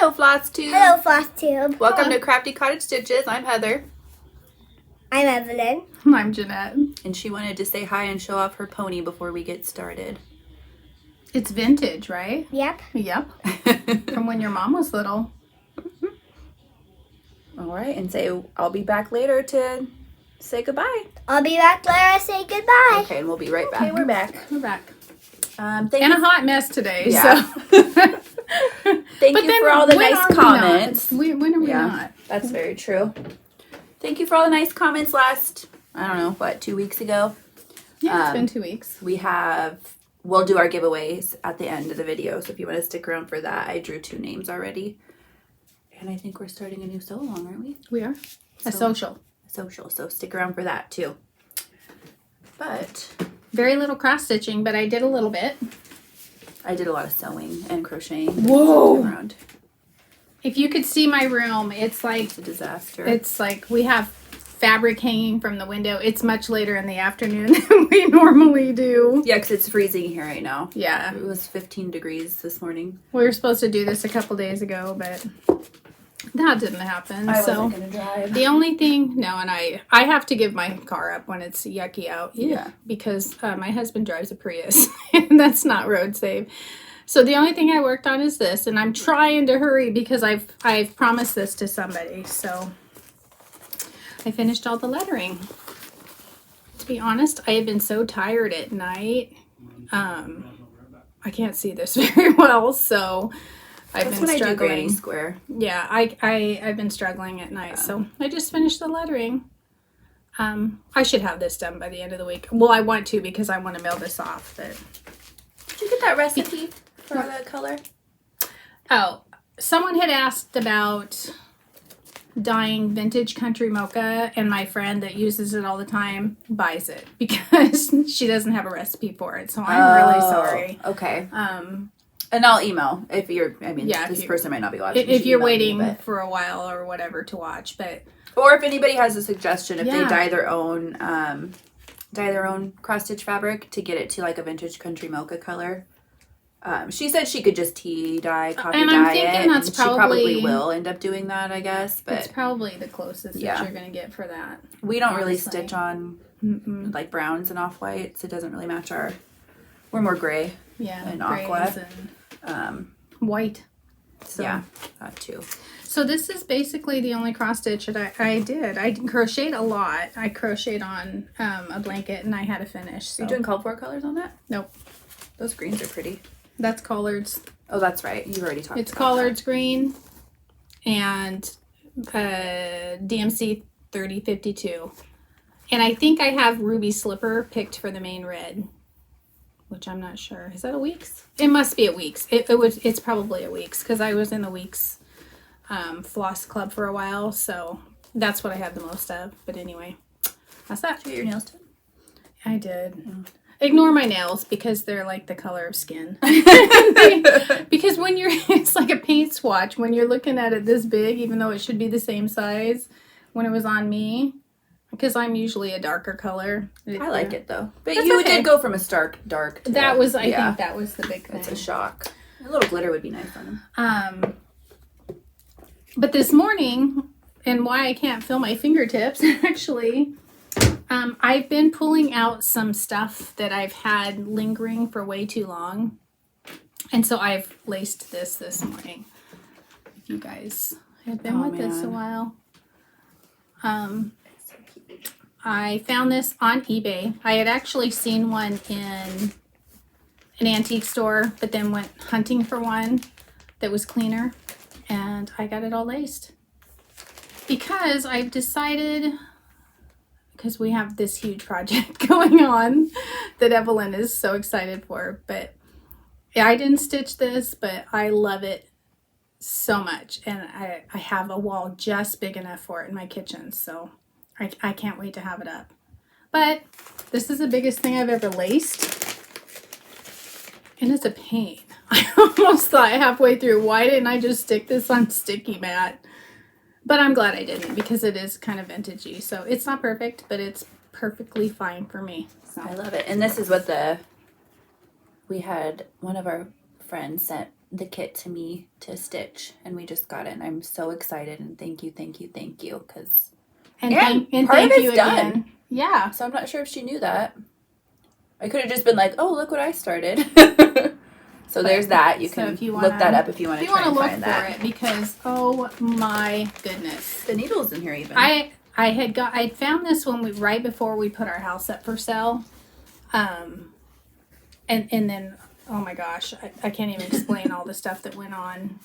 Hello, Floss Tube. Hello, Floss Tube. Welcome to Crafty Cottage Stitches. I'm Heather. I'm Evelyn. I'm Jeanette. And she wanted to say hi and show off her pony before we get started. It's vintage, right? Yep. Yep. From when your mom was little. All right, and say I'll be back later to say goodbye. I'll be back later to say goodbye. Okay, and we'll be right back. Okay, we're back. We're back. Thank And you. a hot mess today, Yeah. so. Thank you for all the when nice are we comments. not? When are we Yeah. not? That's very true. Thank you for all the nice comments last, I don't know, what, 2 weeks ago? Yeah, it's been 2 weeks. We'll do our giveaways at the end of the video, so if you want to stick around for that, I drew 2 names already. And I think we're starting a new sew along, aren't we? We are. A social. Social, so stick around for that too. But Very little cross stitching, but I did a little bit. I did a lot of sewing and crocheting. Whoa! Around. If you could see my room, it's like It's a disaster. It's like we have fabric hanging from the window. It's much later in the afternoon than we normally do. Yeah, because it's freezing here right now. Yeah. It was 15 degrees this morning. We were supposed to do this a couple days ago, but that didn't happen. I so wasn't going to drive. the only thing, no, and I have to give my car up when it's yucky out. Yeah. Because my husband drives a Prius, and that's not road safe. So the only thing I worked on is this, and I'm trying to hurry because I've promised this to somebody. So I finished all the lettering. To be honest, I have been so tired at night. I can't see this very well, so I've That's been when I do Granny struggling. Square. Yeah, I've been struggling at night, so I just finished the lettering. I should have this done by the end of the week. Well, I want to because I want to mail this off, but Did you get that recipe for the color? oh, someone had asked about dyeing vintage country mocha, and my friend that uses it all the time buys it because she doesn't have a recipe for it. So I'm really sorry. Okay. And I'll email if you're, Yeah, this person might not be watching. If she you're emailed me, waiting for a while or whatever to watch, but or if anybody has a suggestion, if they Yeah. dye their own cross stitch fabric to get it to like a vintage country mocha color. She said she could just tea dye, copy And dye I'm thinking it, that's and she probably probably- will end up doing that, I guess. it's But probably the closest Yeah. that you're going to get for that. we don't really honestly. stitch on Mm-mm. like browns and off whites. It doesn't really match our. We're more gray. Yeah, And grays aqua. and white. So, Yeah, that too. So this is basically the only cross stitch that I did. I crocheted a lot. I crocheted on a blanket and I had to finish. So Are you doing called for colors on that? nope, Those greens are pretty. that's collards. Oh, that's right. You've already talked It's about collards green and DMC 3052. And I think I have Ruby Slipper picked for the main red, which I'm not sure. Is that a week's? It must be a week's. It's probably a week's because I was in the week's floss club for a while, so that's what I have the most of. But anyway, that's that. Did you get your nails done? I did. Ignore my nails because they're like the color of skin. Because when it's like a paint swatch when you're looking at it this big, even though it should be the same size when it was on me. Because I'm usually a darker color. I like it though. But That's you okay. did go from a stark dark to That was, I yeah, think that was the big thing. it's a shock. A little glitter would be nice on them. But this morning, and why I can't feel my fingertips, actually, I've been pulling out some stuff that I've had lingering for way too long. And so I've laced this morning. If you guys have been with us a while. I found this on eBay. I had actually seen one in an antique store, but then went hunting for one that was cleaner, and I got it all laced. Because I've decided, because we have this huge project going on that Evelyn is so excited for, but yeah, I didn't stitch this, but I love it so much, and I have a wall just big enough for it in my kitchen, so I can't wait to have it up. But this is the biggest thing I've ever laced, and it's a pain. I almost thought halfway through, why didn't I just stick this on sticky mat? But I'm glad I didn't because it is kind of vintagey, so it's not perfect, but it's perfectly fine for me. So I love it. And this is what we had one of our friends the kit to me to stitch, and we just got it, and I'm so excited, and thank you, because And part thank of it's you done. again. Yeah. So I'm not sure if she knew that. I could have just been like, oh, look what I started. So there's that. You can look that up if you want to try and find that. If you want to look for it, because oh my goodness, The needle's in here even. I found this one right before we put our house up for sale, and then oh my gosh, I can't even explain all the stuff that went on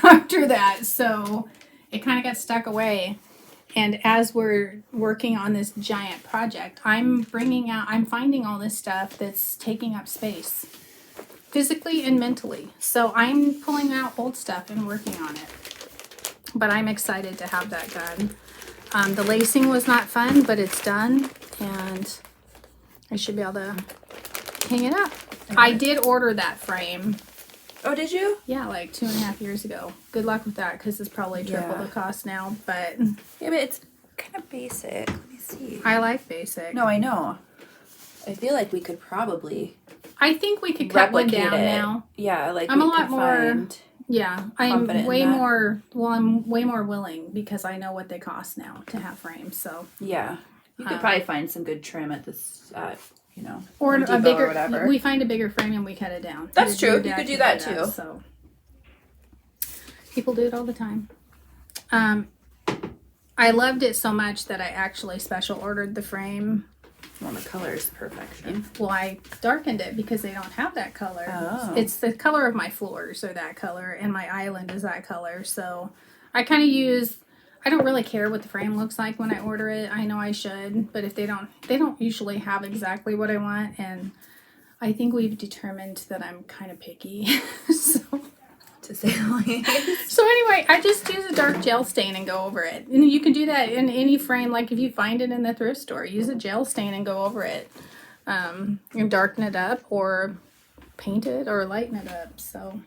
after that. So it kind of got stuck away. And as we're working on this giant project, I'm finding all this stuff that's taking up space, physically and mentally. So I'm pulling out old stuff and working on it. But I'm excited to have that done. The lacing was not fun, but it's done. And I should be able to hang it up. I did order that frame. Oh, did you? Yeah, like 2.5 years ago. Good luck with that, because it's probably triple the cost now. But yeah, but it's kind of basic. Let me see. I like basic. No, I know. I feel like we could probably. I think we could cut one down now. Yeah, like I'm we a lot could more. find Yeah, I'm confident in way that. more. Well, I'm way more willing because I know what they cost now to have frames. So yeah, you could probably find some good trim at this. You know, or Home a Depot bigger. or whatever. We find a bigger frame and we cut it down. That's true. Your You dad could do can that too. So people do it all the time. I loved it so much that I actually special ordered the frame. Well, the color is perfection. Well, I darkened it because they don't have that color. Oh. It's the color of my floors are that color, and my island is that color. So I kind of use. I don't really care what the frame looks like when I order it. I know I should, but if they don't usually have exactly what I want, and I think we've determined that I'm kind of picky. So To say the least. so anyway, I just use a dark gel stain and go over it. And you can do that in any frame. Like if you find it in the thrift store, use a gel stain and go over it. And darken it up or paint it or lighten it up. So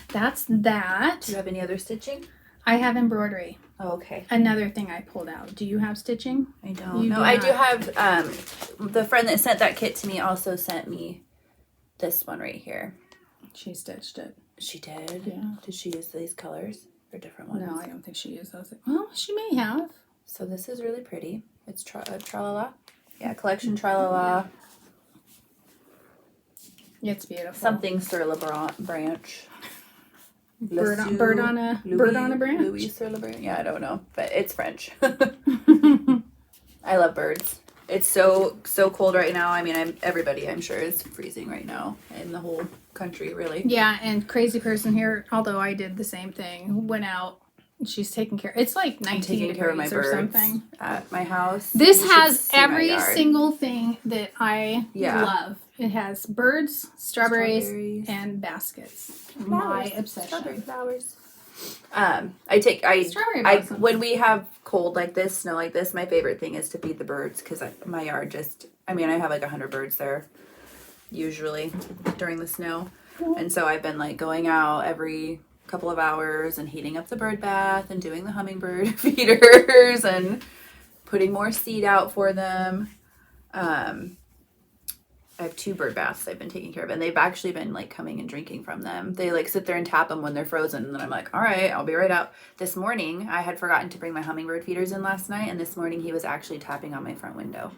that's that. Do you have any other stitching? I have embroidery. Oh, okay. Another thing I pulled out. Do you have stitching? I don't You know. do I not. do have, the friend that sent that kit to me also sent me this one right here. She stitched it. She did? Yeah. Did she use these colors or different ones? No, I don't think she used those. Well, she may have. So this is really pretty. It's Tralala. Yeah, collection Tralala. It's beautiful. Something sur la branch. Bird on a branch. Louis sur la branch. Yeah, I don't know, but it's French. I love birds. It's so cold right now. I mean, everybody I'm sure is freezing right now in the whole country, really. Yeah, and crazy person here, although I did the same thing, went out. She's taking care. It's like 19 taking degrees care of my or birds something. at my house. This You should has see my every yard. single thing that I Yeah. love. It has birds, strawberries, Strawberries. and baskets. My Flowers. obsession. Strawberry flowers. Strawberry blossoms. When we have cold like this, snow like this, my favorite thing is to feed the birds because my yard I have like 100 birds there usually during the snow. And so I've been like going out every couple of hours and heating up the bird bath and doing the hummingbird feeders and putting more seed out for them. I have 2 bird baths I've been taking care of, and they've actually been like coming and drinking from them. They like sit there and tap them when they're frozen, and then I'm like, all right, I'll be right out. This morning, I had forgotten to bring my hummingbird feeders in last night, and this morning he was actually tapping on my front window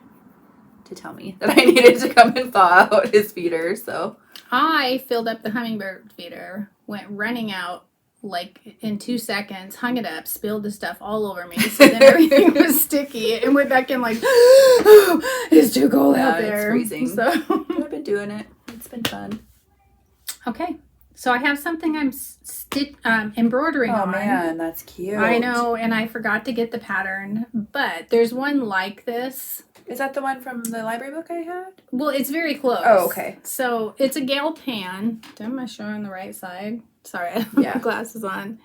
to tell me that I needed to come and thaw out his feeder. So I filled up the hummingbird feeder, went running out like in 2 seconds, hung it up, spilled the stuff all over me, so then everything was sticky, and went back in like, oh, it's too cold out there. It's freezing. So I've been doing it. It's been fun. okay, so I have something I'm embroidering on. Oh man, that's cute. I know, and I forgot to get the pattern, but there's one like this. Is that the one from the library book I had? Well, it's very close. Oh, okay. So it's a gale pan. Am I showing the right side? Sorry, I don't have glasses on.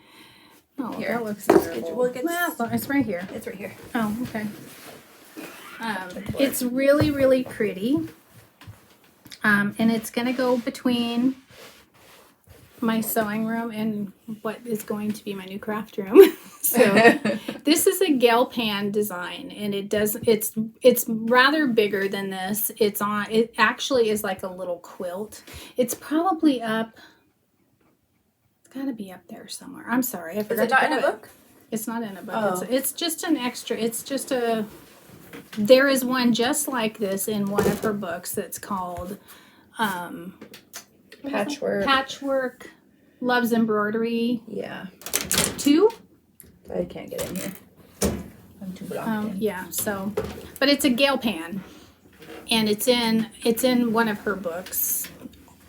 Oh, Here. that looks terrible. Well, It's right here. It's right here. Oh, okay. It's really, really pretty. And it's going to go between my sewing room and what is going to be my new craft room. So this is a gale pan design, and it's rather bigger than this. It actually is like a little quilt. It's probably up It's got to be up there somewhere. I'm sorry. I Is forgot it not to in a grab it. book? It's not in a book. Oh. It's just an extra. It's just a... There is one just like this in one of her books that's called Patchwork. Patchwork Loves Embroidery Yeah. 2. I can't get in here. I'm too blocked in. Yeah, so, but it's a gale pan, and it's in one of her books,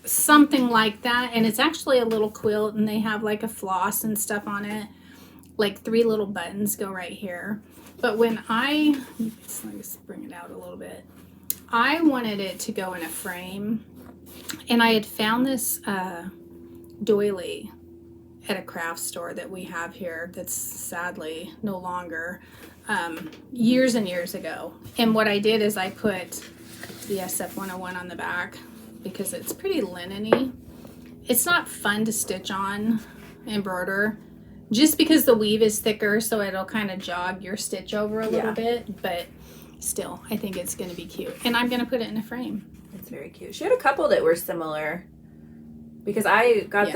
something like that, and it's actually a little quilt, and they have like a floss and stuff on it, like 3 little buttons go right here. But when let's bring it out a little bit, I wanted it to go in a frame, and I had found this doily at a craft store that we have here that's sadly no longer, years and years ago. And what I did is I put the SF101 on the back because it's pretty linen-y. It's not fun to stitch on, embroider, just because the weave is thicker, so it'll kind of jog your stitch over a little bit, but still, I think it's going to be cute. And I'm going to put it in a frame. It's very cute. She had a couple that were similar because I got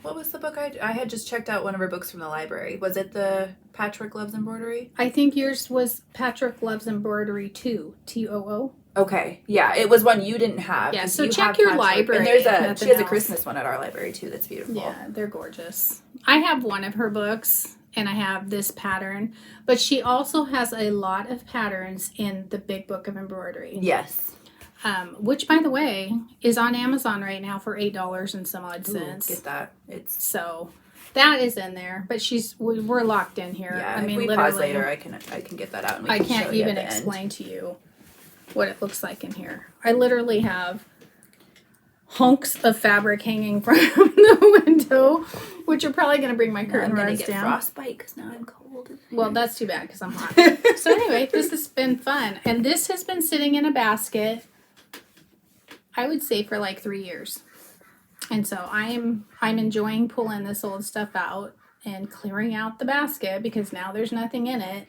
what was the book I had just checked out one of her books from the library. Was it the Patchwork Loves Embroidery? I think yours was Patchwork Loves Embroidery 2, TOO. Okay, yeah, it was one you didn't have. Yeah, 'cause so you check have your Patchwork. library. And there's if she nothing has a else. Christmas one at our library too. That's beautiful. Yeah, they're gorgeous. I have one of her books, and I have this pattern, but she also has a lot of patterns in the Big Book of Embroidery. Yes. Which, by the way, is on Amazon right now for $8 and some odd cents. Get that. It's So that is in there, but we're locked in here. yeah. I mean, if we literally, pause later, I can get that out. And we I can can't show you at even the end. explain to you what it looks like in here. I literally have hunks of fabric hanging from the window, which are probably going to bring my Now curtain I'm gonna rods get down. frostbite because now I'm cold. Well, that's too bad because I'm hot. So anyway, this has been fun, and this has been sitting in a basket, I would say, for like 3 years. And so I'm enjoying pulling this old stuff out and clearing out the basket because now there's nothing in it,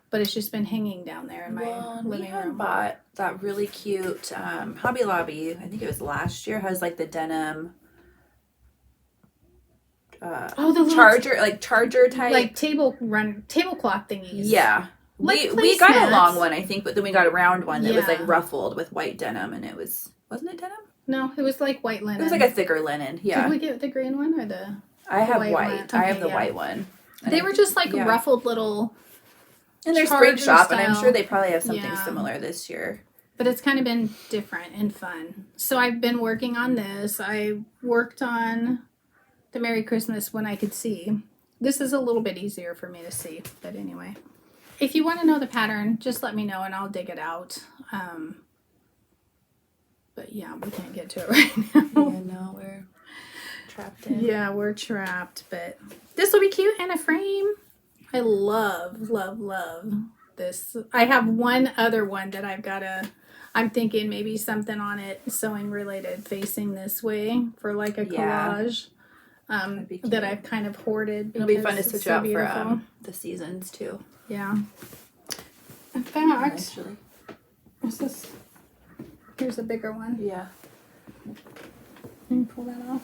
but it's just been hanging down there in my we living had room. bought that really cute Hobby Lobby. I think it was last year. Has like the denim. The little charger type, like tablecloth thingies. Yeah, Like we got a placemats. long one, I think, but then we got a round one that was Yeah. like ruffled with white denim, and wasn't it denim? No, it was like white linen. It was like a thicker linen. Yeah, Did we get the green one or the? I have white white. one? I have Okay, the yeah. white one. And They I were think- just like yeah. ruffled little. in their spring charger shop, and I'm style. sure they probably have something Yeah. similar this year. But it's kind of been different and fun. So I've been working on this. I worked on the Merry Christmas when I could see. This is a little bit easier for me to see, but anyway. If you want to know the pattern, just let me know and I'll dig it out. But yeah, we can't get to it right now. Yeah, no, we're trapped in. Yeah, we're trapped, but this will be cute in a frame. I love, love, love this. I have one other one that I'm thinking maybe something on it sewing related facing this way for like a Yeah. collage That'd be cute. that I've kind of hoarded. It'll be fun to because it's switch out beautiful. for the seasons too. Yeah. In fact, Actually, here's a bigger one. yeah. Let me pull that off.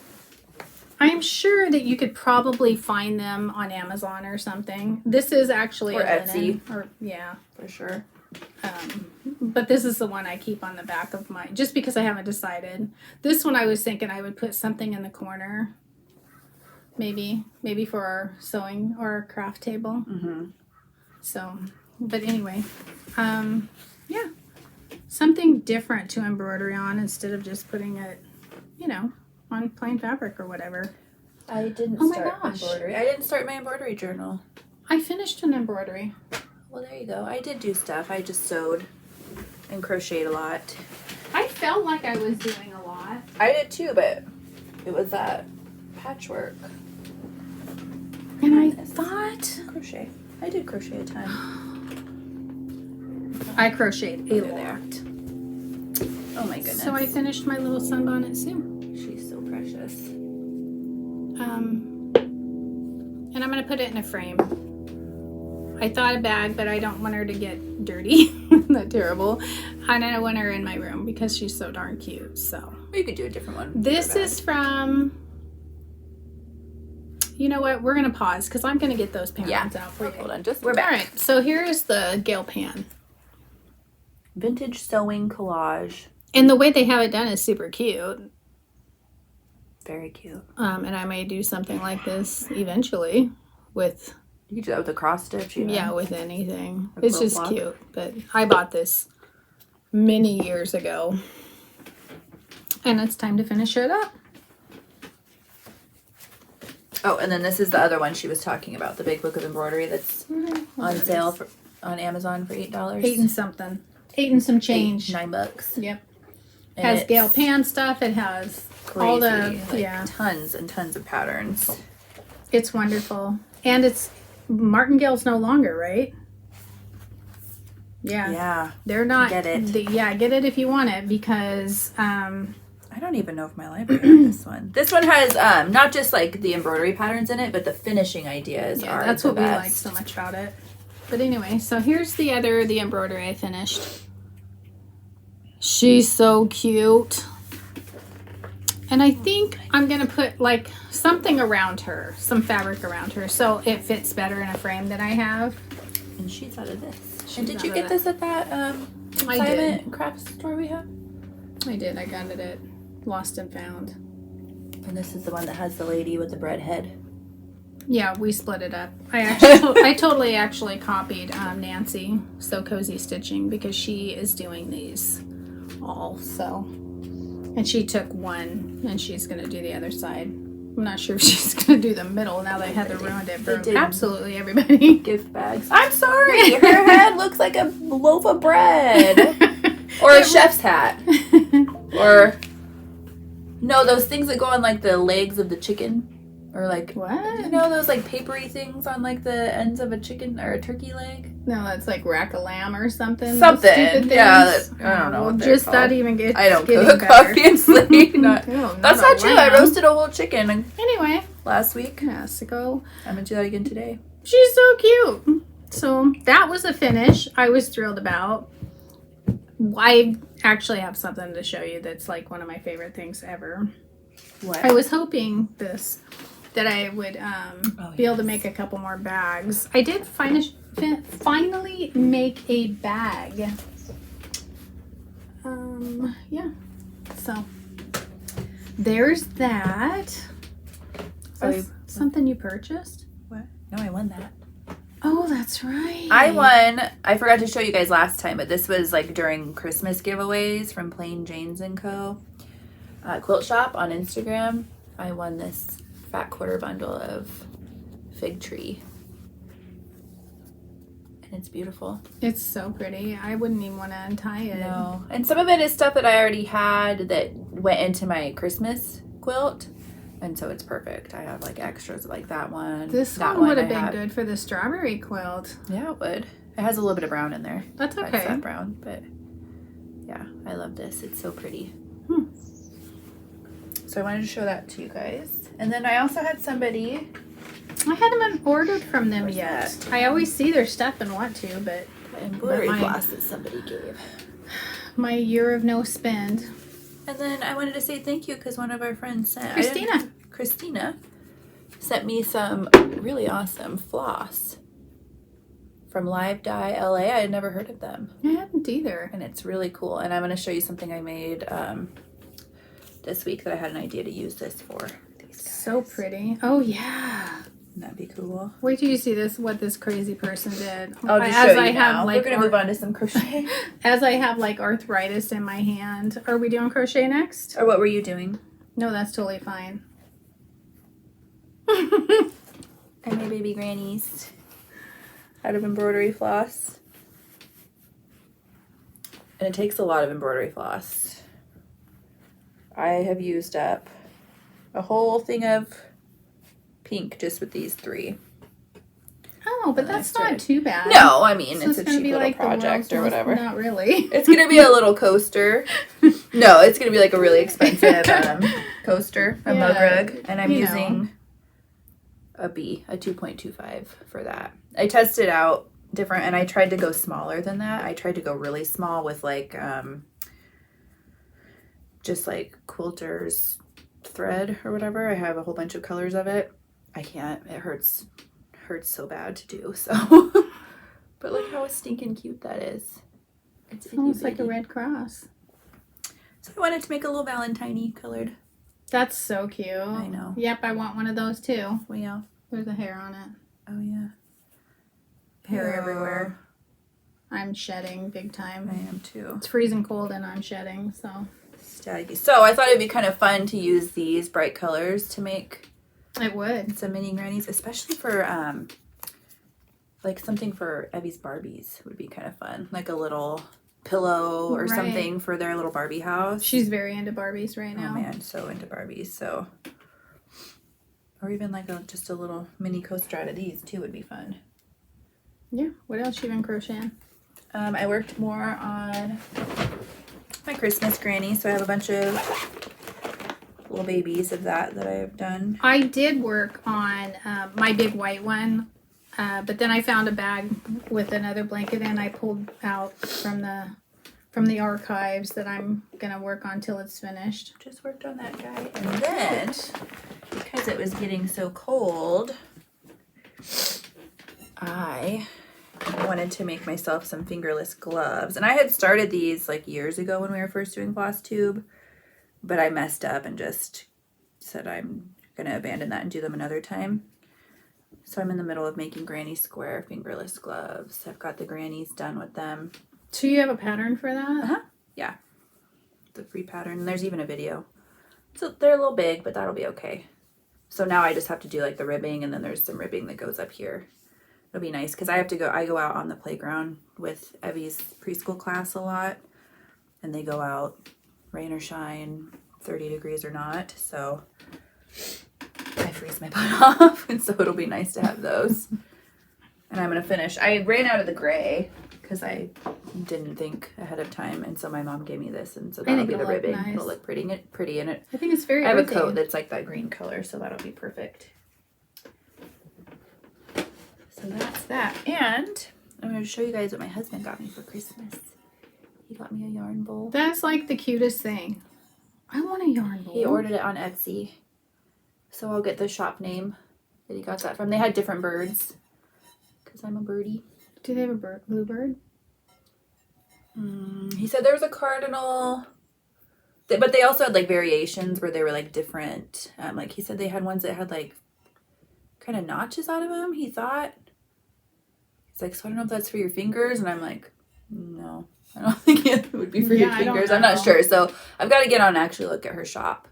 I'm sure that you could probably find them on Amazon or something. This is actually Or a linen, Etsy. or yeah. For sure. But this is the one I keep on the back of my, just because I haven't decided. This one I was thinking I would put something in the corner. Maybe for our sewing or our craft table. Mm-hmm. So, but anyway, yeah, something different to embroidery on instead of just putting it, on plain fabric or whatever. I didn't Oh my start gosh. embroidery. I didn't start my embroidery journal. I finished an embroidery. Well, there you go. I did do stuff. I just sewed and crocheted a lot. I felt like I was doing a lot. I did too, but it was that patchwork. And I thought Crochet. I did crochet a ton. I crocheted a Over there. lot. Oh my goodness. So I finished my little sunbonnet Sue. She's so precious. And I'm going to put it in a frame. I thought a bag, but I don't want her to get dirty. Not terrible. And I don't want her in my room because she's so darn cute. So Or you could do a different one. this for a is from you know what? We're going to pause because I'm going to get those patterns out for you. Hold on, we're back. All right, so here's the Gale pan. Vintage sewing collage. And the way they have it done is super cute. Very cute. And I may do something like this eventually with... You could do that with a cross stitch, even. Yeah, with anything. A It's quilt just block. cute. But I bought this many years ago. And it's time to finish it up. Oh, and then this is the other one she was talking about, the big book of embroidery that's on sale on Amazon for $8. 8 and something. 8 and some change. $9. Yep. And Has it's Gale pan stuff. It has crazy, all the like, tons and tons of patterns. It's wonderful. And it's Martingale's no longer, right? Yeah. Yeah. They're not. Get it. Get it if you want it because I don't even know if my library had this one. This one has not just like the embroidery patterns in it, but the finishing ideas are that's the what we best. like so much about it. But anyway, so here's the embroidery I finished. She's so cute. And I think I'm going to put like something around her, some fabric around her, so it fits better in a frame that I have. And she's out of this. She's And did you out get of this at that I silent craft store we have? I did. I got it at Lost and Found. And this is the one that has the lady with the bread head. Yeah, we split it up. I totally actually copied Nancy So Cozy Stitching because she is doing these all. So, and she took one and she's gonna do the other side. I'm not sure if she's gonna do the middle now that Heather ruined it for absolutely everybody. Gift bags. I'm sorry, her head looks like a loaf of bread. Or a chef's hat. Or no, those things that go on like the legs of the chicken. Or like, What? you know those like papery things on like the ends of a chicken or a turkey leg? No, that's like rack a lamb or something. Something. Those stupid Yeah, things. I don't know Well, what they're just that called. even gets I don't getting cook, better. obviously. Not, No, that's a not true. I lamb. roasted a whole chicken Anyway, last week. has to go. I'm gonna do that again today. She's so cute. So that was a finish I was thrilled about. I actually have something to show you that's like one of my favorite things ever. What? I was hoping that I would be able to make a couple more bags. I did finally make a bag. Yeah. So there's that. So That's something you purchased? What? No, I won that. Oh, that's right. I won. I forgot to show you guys last time, but this was like during Christmas giveaways from Plain Janes & Co. Quilt Shop on Instagram. I won this fat quarter bundle of Figtree. And it's beautiful. It's so pretty. I wouldn't even want to untie it. No. And some of it is stuff that I already had that went into my Christmas quilt. And so it's perfect. I have like extras like that one. This that one would have I been have. good for the strawberry quilt. Yeah, it would. It has a little bit of brown in there. That's It's okay. not brown, but yeah, I love this. It's so pretty. So I wanted to show that to you guys. And then I also had somebody. I hadn't ordered from them Where's yet. that? I always see their stuff and want to, but Embroidery my- floss that somebody gave. my year of no spend. And then I wanted to say thank you because one of our friends sent Christina sent me some really awesome floss from Live Dye LA. I had never heard of them. I hadn't either. And it's really cool. And I'm going to show you something I made this week that I had an idea to use this for. These guys. So pretty. Oh yeah. Wouldn't that be cool? Wait till you see this. What this crazy person did. I'll just As show I you have, now. like, We're going to move on to some crochet. As I have like arthritis in my hand. Are we doing crochet next? Or what were you doing? No, that's totally fine. And my baby grannies out of embroidery floss. And it takes a lot of embroidery floss. I have used up a whole thing of pink just with these three. Oh, but that's not too bad. No, I mean, So it's a gonna cheap be little like the project world's or most- whatever. Not really. It's going to be a little coaster. No, it's going to be like a really expensive coaster, a mug Yeah, rug. And I'm you know. using a 2.25 for that. I tested out different, and I tried to go smaller than that. I tried to go really small with like, just like quilter's thread or whatever. I have a whole bunch of colors of it. I can't. It hurts so bad to do. So, but look how stinking cute that is. It's almost like a red cross. So I wanted to make a little Valentine-y colored. That's so cute. I know. Yep, I want one of those too. Well, yeah. There's a hair on it. Oh yeah. Hair everywhere. I'm shedding big time. I am too. It's freezing cold and I'm shedding, so. Staggy. So I thought it'd be kind of fun to use these bright colors to make It would. some mini grannies, especially for like something for Evie's Barbies would be kind of fun. Like a little pillow or something for their little Barbie house. She's very into Barbies right now. Oh man, so into Barbies. So, or even like just a little mini coaster out of these too would be fun. Yeah. What else you been crocheting? I worked more on my Christmas granny, so I have a bunch of little babies of that I have done. I did work on my big white one, but then I found a bag with another blanket in. I pulled out from the archives that I'm gonna work on till it's finished. Just worked on that guy, and then because it was getting so cold, I wanted to make myself some fingerless gloves. And I had started these like years ago when we were first doing floss tube, but I messed up and just said I'm gonna abandon that and do them another time. So I'm in the middle of making granny square fingerless gloves. I've got the grannies done with them. So you have a pattern for that? Yeah, the free pattern, and there's even a video. So they're a little big, but that'll be okay. So now I just have to do like the ribbing, and then there's some ribbing that goes up here. It'll be nice because I go out on the playground with Evie's preschool class a lot, and they go out rain or shine, 30 degrees or not, so I freeze my butt off, and so it'll be nice to have those. And I'm gonna finish. I ran out of the gray because I didn't think ahead of time, and so my mom gave me this, and so that'll be the ribbing. Nice. It'll look pretty in it. I think it's very I have earthy. a coat that's like that green color, so that'll be perfect. So that's that. And I'm going to show you guys what my husband got me for Christmas. He got me a yarn bowl. That's like the cutest thing. I want a yarn bowl. He ordered it on Etsy. So I'll get the shop name that he got that from. They had different birds because I'm a birdie. Do they have a bluebird? He said there was a cardinal, but they also had like variations where they were like different. Like he said they had ones that had like kind of notches out of them, he thought. He's like, so I don't know if that's for your fingers. And I'm like, no, I don't think it would be for your fingers. I'm not sure. So I've got to get on and actually look at her shop.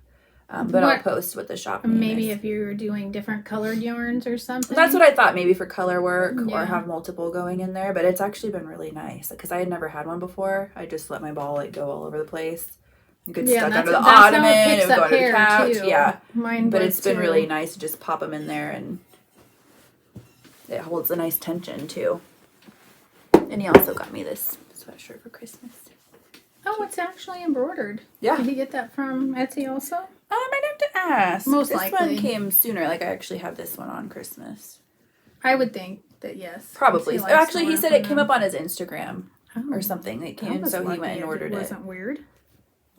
But I'll post what the shop name Maybe is. if you're doing different colored yarns or something. That's what I thought, maybe for color work or have multiple going in there. But it's actually been really nice because I had never had one before. I just let my ball like go all over the place. It gets stuck under the ottoman. It would go under the couch. Too. Yeah. Mine but it's been really nice to just pop them in there, and it holds a nice tension too. And he also got me this sweatshirt for Christmas. Oh, it's actually embroidered. Yeah. Did you get that from Etsy also? I might have to ask. Most likely. likely. This one came sooner. Like I actually have this one on Christmas. I would think that yes. Probably. Actually, he said it came up on his Instagram or something. It came, so he went and ordered it. Wasn't weird.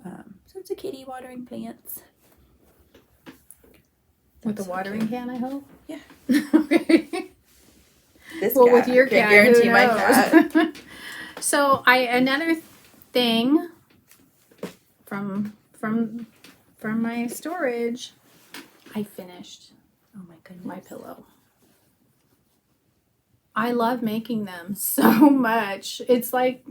So it's a kitty watering plants. With the watering can, I hope. Yeah. Okay. This well, cat. with your cat, guarantee who my knows? cat. So another thing from my storage, I finished. Oh my goodness. My pillow. I love making them so much. It's like,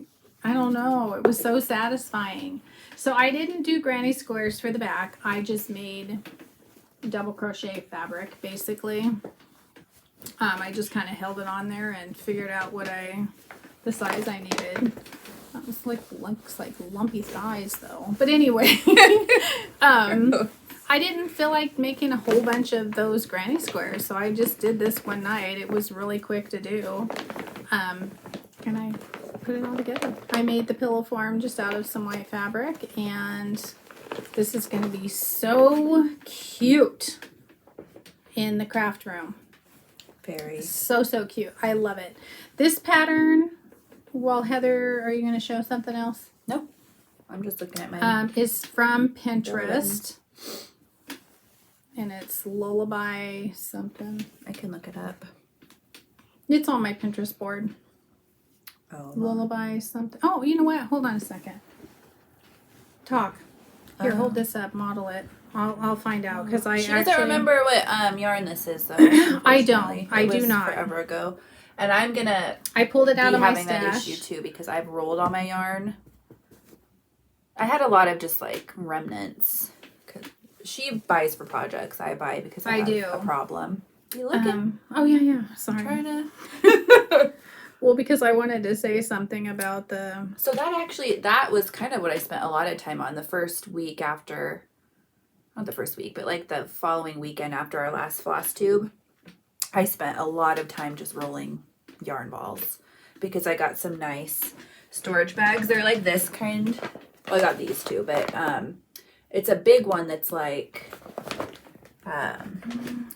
I don't know, it was so satisfying. So I didn't do granny squares for the back. I just made double crochet fabric, basically. I just kind of held it on there and figured out the size I needed. That was looks like lumpy thighs though. But anyway, I didn't feel like making a whole bunch of those granny squares, so I just did this one night. It was really quick to do. And I put it all together. I made the pillow form just out of some white fabric, and this is going to be so cute in the craft room. Very. So cute. I love it. This pattern, well, Heather, are you going to show something else? No. I'm just looking at my... Is from Pinterest. and it's Lullaby something. I can look it up. It's on my Pinterest board. Oh, Lullaby something. Oh, you know what? Hold on a second. Talk. Here, hold this up. Model it. I'll find out because I she actually doesn't remember what yarn this is though. I don't. I do was not. Forever ago, and I'm gonna I pulled it out be of my having that stash. issue too because I've rolled all my yarn. I had a lot of just like remnants. 'Cause she buys for projects. I buy because I have a problem. You looking? Oh yeah. Sorry. Trying to. Well, because I wanted to say something about the. So that was kind of what I spent a lot of time on the first week after. Not the first week, but like the following weekend after our last floss tube, I spent a lot of time just rolling yarn balls because I got some nice storage bags. They're like this kind. Well, I got these too, but it's a big one that's like kind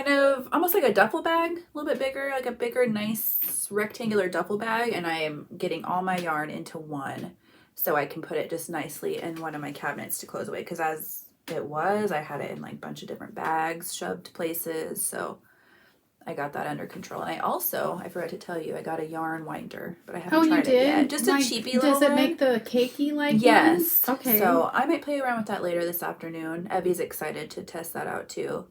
of almost like a duffel bag, a little bit bigger, like a bigger, nice rectangular duffel bag, and I am getting all my yarn into one. So I can put it just nicely in one of my cabinets to close away. Because as it was, I had it in like a bunch of different bags, shoved places. So I got that under control. And I forgot to tell you, I got a yarn winder. But I haven't tried it yet. Just like, a cheapy little Does it one. make the cakey like Yes. ones? Okay. So I might play around with that later this afternoon. Evie's excited to test that out too.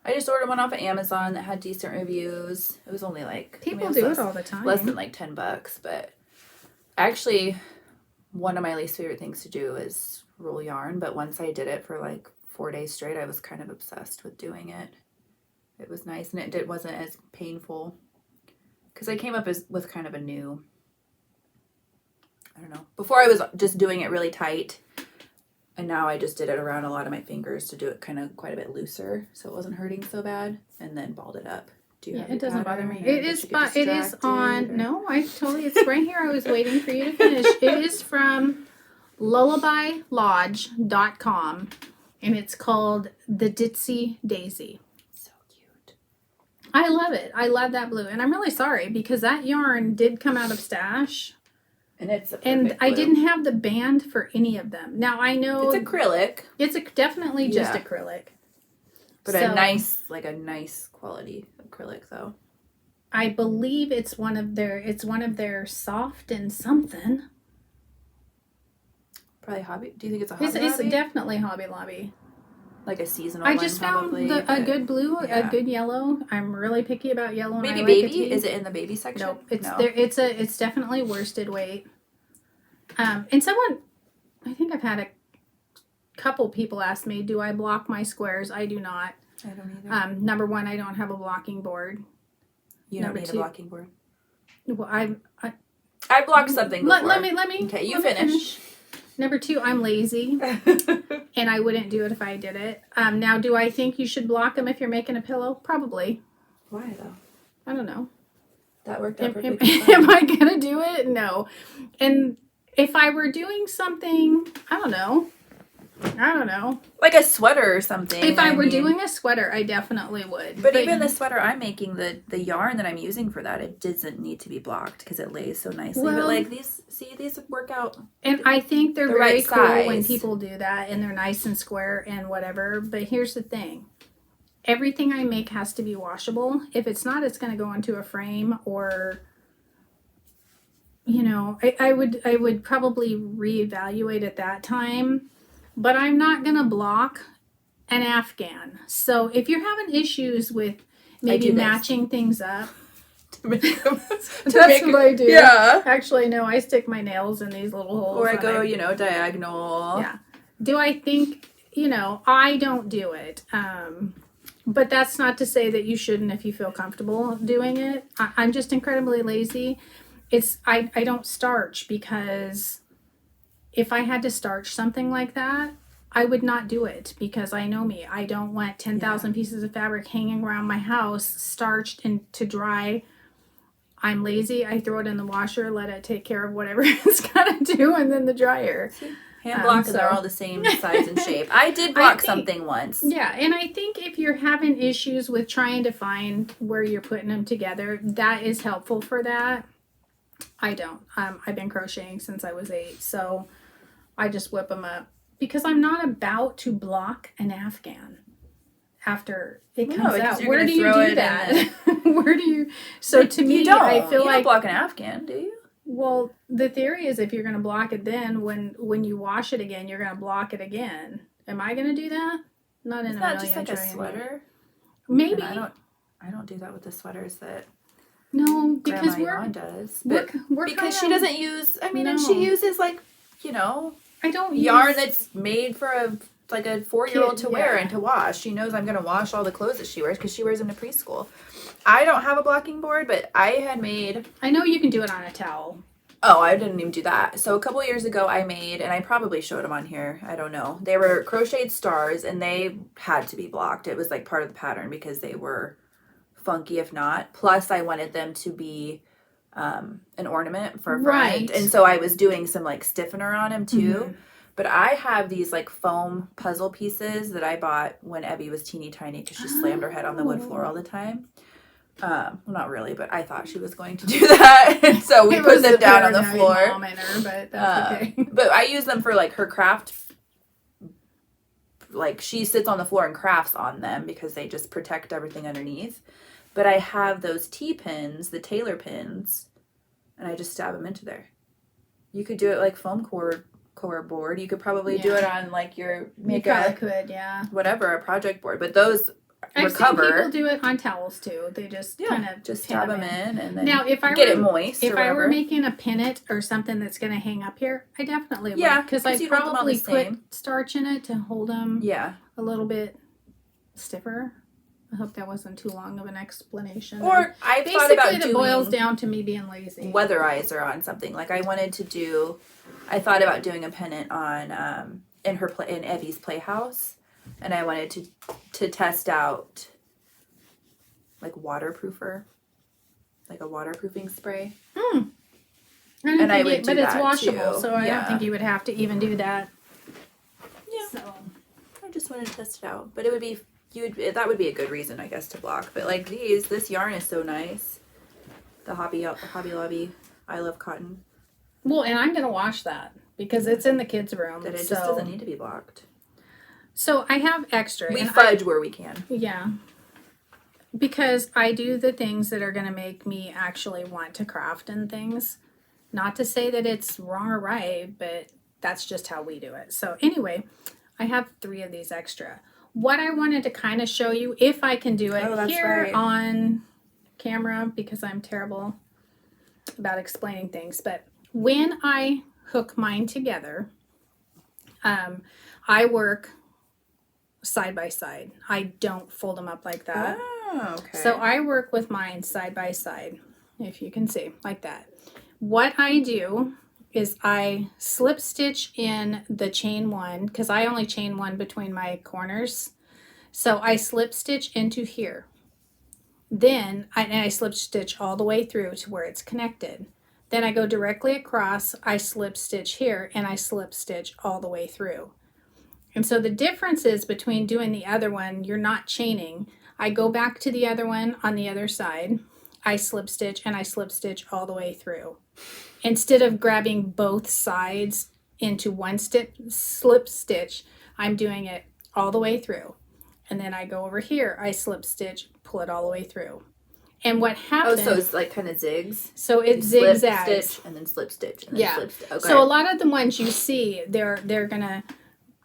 I just ordered one off of Amazon that had decent reviews. It was only like... People do it all the time. Less than like $10. But actually... One of my least favorite things to do is roll yarn, but once I did it for like 4 days straight, I was kind of obsessed with doing it. It was nice, and it wasn't as painful because I came up with kind of a new, I don't know. Before I was just doing it really tight, and now I just did it around a lot of my fingers to do it kind of quite a bit looser, so it wasn't hurting so bad, and then balled it up. It doesn't bother me. It is on. No, it's right here. I was waiting for you to finish. It is from lullabylodge.com, and it's called the Ditsy Daisy. So cute. I love it. I love that blue, and I'm really sorry because that yarn did come out of stash. And it's I didn't have the band for any of them. Now I know it's acrylic. It's definitely just acrylic. But a nice quality acrylic though. I believe it's one of their soft and something. Probably Hobby. Do you think it's a Hobby Lobby? It's definitely Hobby Lobby. Like a seasonal I one, just found probably, a good blue, a good yellow. I'm really picky about yellow. Maybe and baby? Is it in the baby section? Nope. It's definitely worsted weight. And someone, I think I've had a couple people ask me, do I block my squares? I do not. I don't either. Number one, I don't have a blocking board. You don't need a blocking board. Well, I blocked something before. Let me. Okay, you finish. Number two, I'm lazy, and I wouldn't do it if I did it. Now, do I think you should block them if you're making a pillow? Probably. Why though? I don't know. That worked out perfectly fine. Am I gonna do it? No. And if I were doing something, I don't know. Like a sweater or something. If I were doing a sweater, I definitely would. But even the sweater I'm making, the yarn that I'm using for that, it doesn't need to be blocked because it lays so nicely. Well, but like these work out. And I think they're very right cool size. when people do that and they're nice and square and whatever. But here's the thing. Everything I make has to be washable. If it's not, it's going to go into a frame or... I would probably reevaluate at that time. But I'm not going to block an Afghan. So if you're having issues with maybe matching things up. That's what I do. Yeah. Actually, no, I stick my nails in these little holes. Or I go, diagonal. Yeah. Do I think, I don't do it. But that's not to say that you shouldn't if you feel comfortable doing it. I'm just incredibly lazy. I don't starch because... If I had to starch something like that, I would not do it because I know me. I don't want 10,000 pieces of fabric hanging around my house, starched and to dry. I'm lazy. I throw it in the washer, let it take care of whatever it's got to do, and then the dryer. Hand blockers are all the same size and shape. I did block something once. Yeah, and I think if you're having issues with trying to find where you're putting them together, that is helpful for that. I don't. I've been crocheting since I was 8, so... I just whip them up because I'm not about to block an Afghan after it Well, comes no, because out. you're Where gonna do you throw do it in that? Where do you? So to me, you don't. I feel you like don't block an Afghan, do you? well, the theory is if you're going to block it, then when you wash it again, you're going to block it again. Am I going to do that? Not in It's a not million just like a trillion sweater. years. Maybe. And I don't do that with the sweaters that No, because Grandma Yvonne does. we're Because kinda, she doesn't use. I mean, and No. she uses like I don't yarn use, that's made for a 4-year-old to wear yeah. and to wash. She knows I'm gonna wash all the clothes that she wears because she wears them to preschool. I don't have a blocking board, but I had made. I know you can do it on a towel. Oh, I didn't even do that. So a couple years ago, I made, and I probably showed them on here. I don't know. They were crocheted stars, and they had to be blocked. It was like part of the pattern because they were funky if not. Plus, I wanted them to be an ornament for a friend, Right. and so I was doing some like stiffener on them too. Mhm. But I have these like foam puzzle pieces that I bought when Evie was teeny tiny because she slammed her head on the wood floor all the time. Well, not really, but I thought she was going to do that, and so we It put was them a down on the paranoid floor. mom in her, but that's okay. But I use them for like her craft. Like she sits on the floor and crafts on them because they just protect everything underneath. But I have those T-pins, the tailor pins, and I just stab them into there. You could do it like foam core board. You could probably do it on like your You probably could, yeah. whatever, a project board. But those I've recover. seen people do it on towels too. They just kind of just pin stab them in and then now, if I get were, it moist. If or I whatever. were making a pennant or something that's going to hang up here, I definitely would. Yeah, because 'cause I you want them all the probably put same. starch in it to hold them Yeah. a little bit stiffer. I hope that wasn't too long of an explanation. Or I thought basically, about it doing boils down to me being lazy. weatherizer on something. Like I wanted to do, I thought about doing a pennant on in Evie's playhouse, and I wanted to test out like waterproofer, like a waterproofing spray. And I would do but it's that, washable, too. so I don't Yeah. think you would have to even do that. Yeah. So I just wanted to test it out, but it would be that would be a good reason, I guess, to block. But like this yarn is so nice. The Hobby Lobby I Love Cotton. well, and I'm gonna wash that because it's in the kids' room. That it so. just doesn't need to be blocked. So I have extra. We and fudge where we can. Yeah. Because I do the things that are going to make me actually want to craft and things. Not to say that it's wrong or right, but that's just how we do it. So anyway, I have 3 of these extra. What I wanted to kind of show you, if I can do it here on camera, because I'm terrible about explaining things, but when I hook mine together, I work side by side. I don't fold them up like that. Oh, okay. So I work with mine side by side, if you can see, like that. What I do is I slip stitch in the chain 1, because I only chain 1 between my corners. So I slip stitch into here. Then I slip stitch all the way through to where it's connected. Then I go directly across, I slip stitch here, and I slip stitch all the way through. And so the difference is between doing the other one, you're not chaining. I go back to the other one on the other side. I slip stitch and I slip stitch all the way through. Instead of grabbing both sides into one slip stitch, I'm doing it all the way through. And then I go over here, I slip stitch, pull it all the way through. And what happens... Oh, so it's like kind of zigs? So it Slip zigzags. stitch and then slip stitch. And then slip stitch. Okay. So a lot of the ones you see, they're going to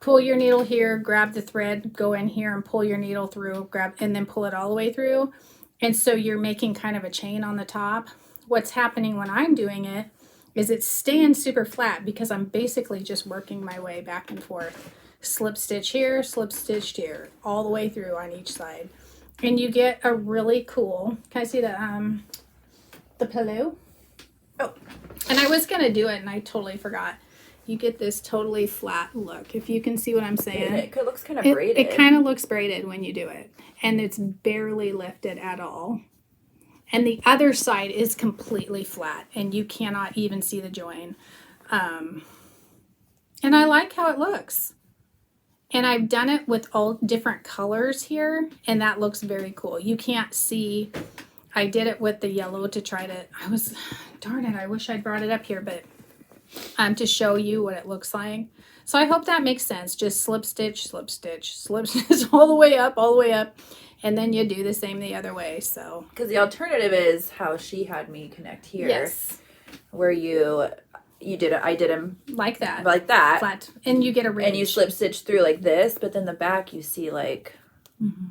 pull your needle here, grab the thread, go in here and pull your needle through, grab, and then pull it all the way through. And so you're making kind of a chain on the top. What's happening when I'm doing it is it's staying super flat because I'm basically just working my way back and forth. Slip stitch here, slip stitched here, all the way through on each side. And you get a really cool, can I see the pillow? Oh. And I was going to do it and I totally forgot. You get this totally flat look, if you can see what I'm saying. It looks kind of braided. It kind of looks braided when you do it. And it's barely lifted at all. And the other side is completely flat. And you cannot even see the join. And I like how it looks. And I've done it with all different colors here. And that looks very cool. You can't see. I did it with the yellow to try to... darn it, I wish I'd brought it up here, but... to show you what it looks like. So I hope that makes sense. Just slip stitch, slip stitch, slip stitch all the way up, and then you do the same the other way. So because the alternative is how she had me connect here. yes, where you did it. I did them like that, flat, and you get a ridge. and you slip stitch through like this, but then the back you see like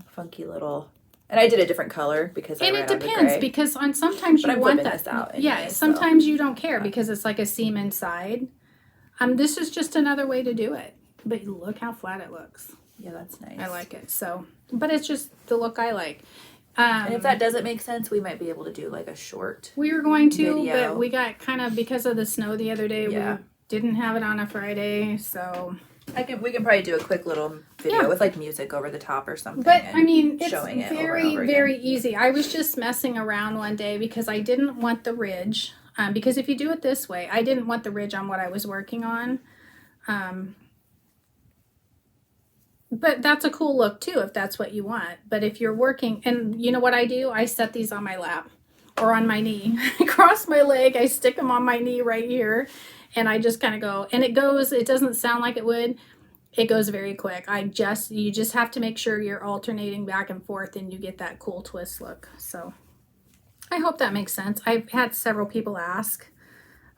funky little. And I did a different color because and it depends because on sometimes you want that. This out anyway, yeah, sometimes you don't care because it's like a seam inside. This is just another way to do it, but look how flat it looks. Yeah, that's nice. I like it. So, but it's just the look I like. And if that doesn't make sense, we might be able to do like a short. We were going to, video. but we got kind of because of the snow the other day. Yeah. We didn't have it on a Friday, so We can probably do a quick little video with like music over the top or something. But I mean, it's showing it very, over very easy. I was just messing around one day because I didn't want the ridge. Because if you do it this way, I didn't want the ridge on what I was working on. But that's a cool look too, if that's what you want. But if you're working, and you know what I do? I set these on my lap or on my knee. I cross my leg, I stick them on my knee right here, and I just kind of go. And it doesn't sound like it would. It goes very quick. You just have to make sure you're alternating back and forth and you get that cool twist look. So I hope that makes sense. I've had several people ask.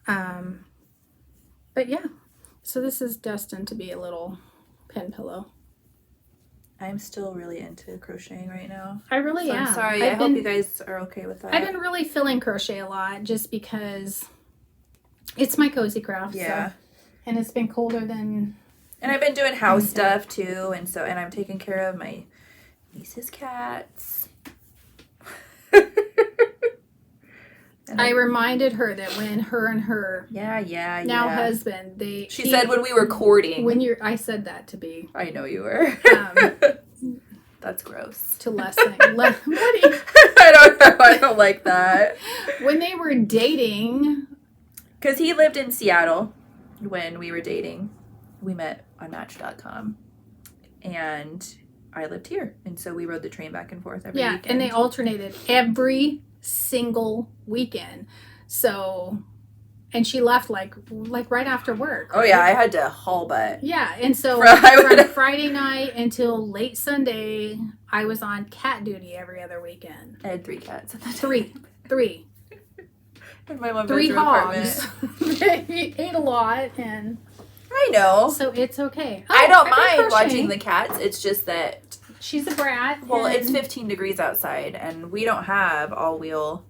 But yeah, so this is destined to be a little pen pillow. I'm still really into crocheting right now. I really am. I'm sorry. I hope you guys are okay with that. I've been really feeling crochet a lot just because it's my cozy craft. Yeah. So, and it's been colder than... And I've been doing house stuff too, and I'm taking care of my niece's cats. I reminded her that when her and her husband, She said when we were courting. I said that to be. I know you were. That's gross. To lessen. I don't know. I don't like that. When they were dating. Because he lived in Seattle when we were dating. We met on Match.com. And I lived here. And so we rode the train back and forth every weekend. And they alternated every single weekend. So, and she left like right after work. Oh, yeah. I had to haul butt. Yeah. And so from Friday night until late Sunday, I was on cat duty every other weekend. I had 3 cats at the time. Three. In my 1 3 bedroom hogs. apartment. They ate a lot and... I know. So it's okay. I don't mind watching the cats. It's just that... She's a brat. Well, it's 15 degrees outside, and we don't have all-wheel...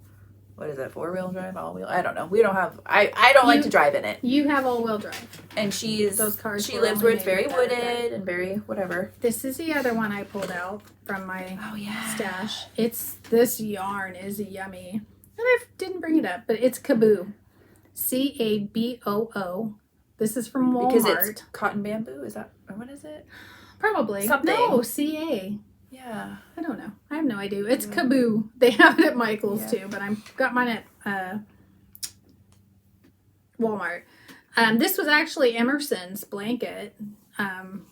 What is it? 4-wheel drive? All-wheel? I don't know. We don't have... I don't like to drive in it. You have all-wheel drive. And Those cars she lives where it's very wooded and very whatever. This is the other one I pulled out from my stash. This yarn is yummy. And I didn't bring it up, but it's Caboo. Caboo. This is from Walmart. Because it's cotton bamboo? Is that... Or what is it? Probably. Something. No, CA. Yeah. I don't know. I have no idea. It's Caboo. They have it at Michael's too, but I got mine at Walmart. This was actually Emerson's blanket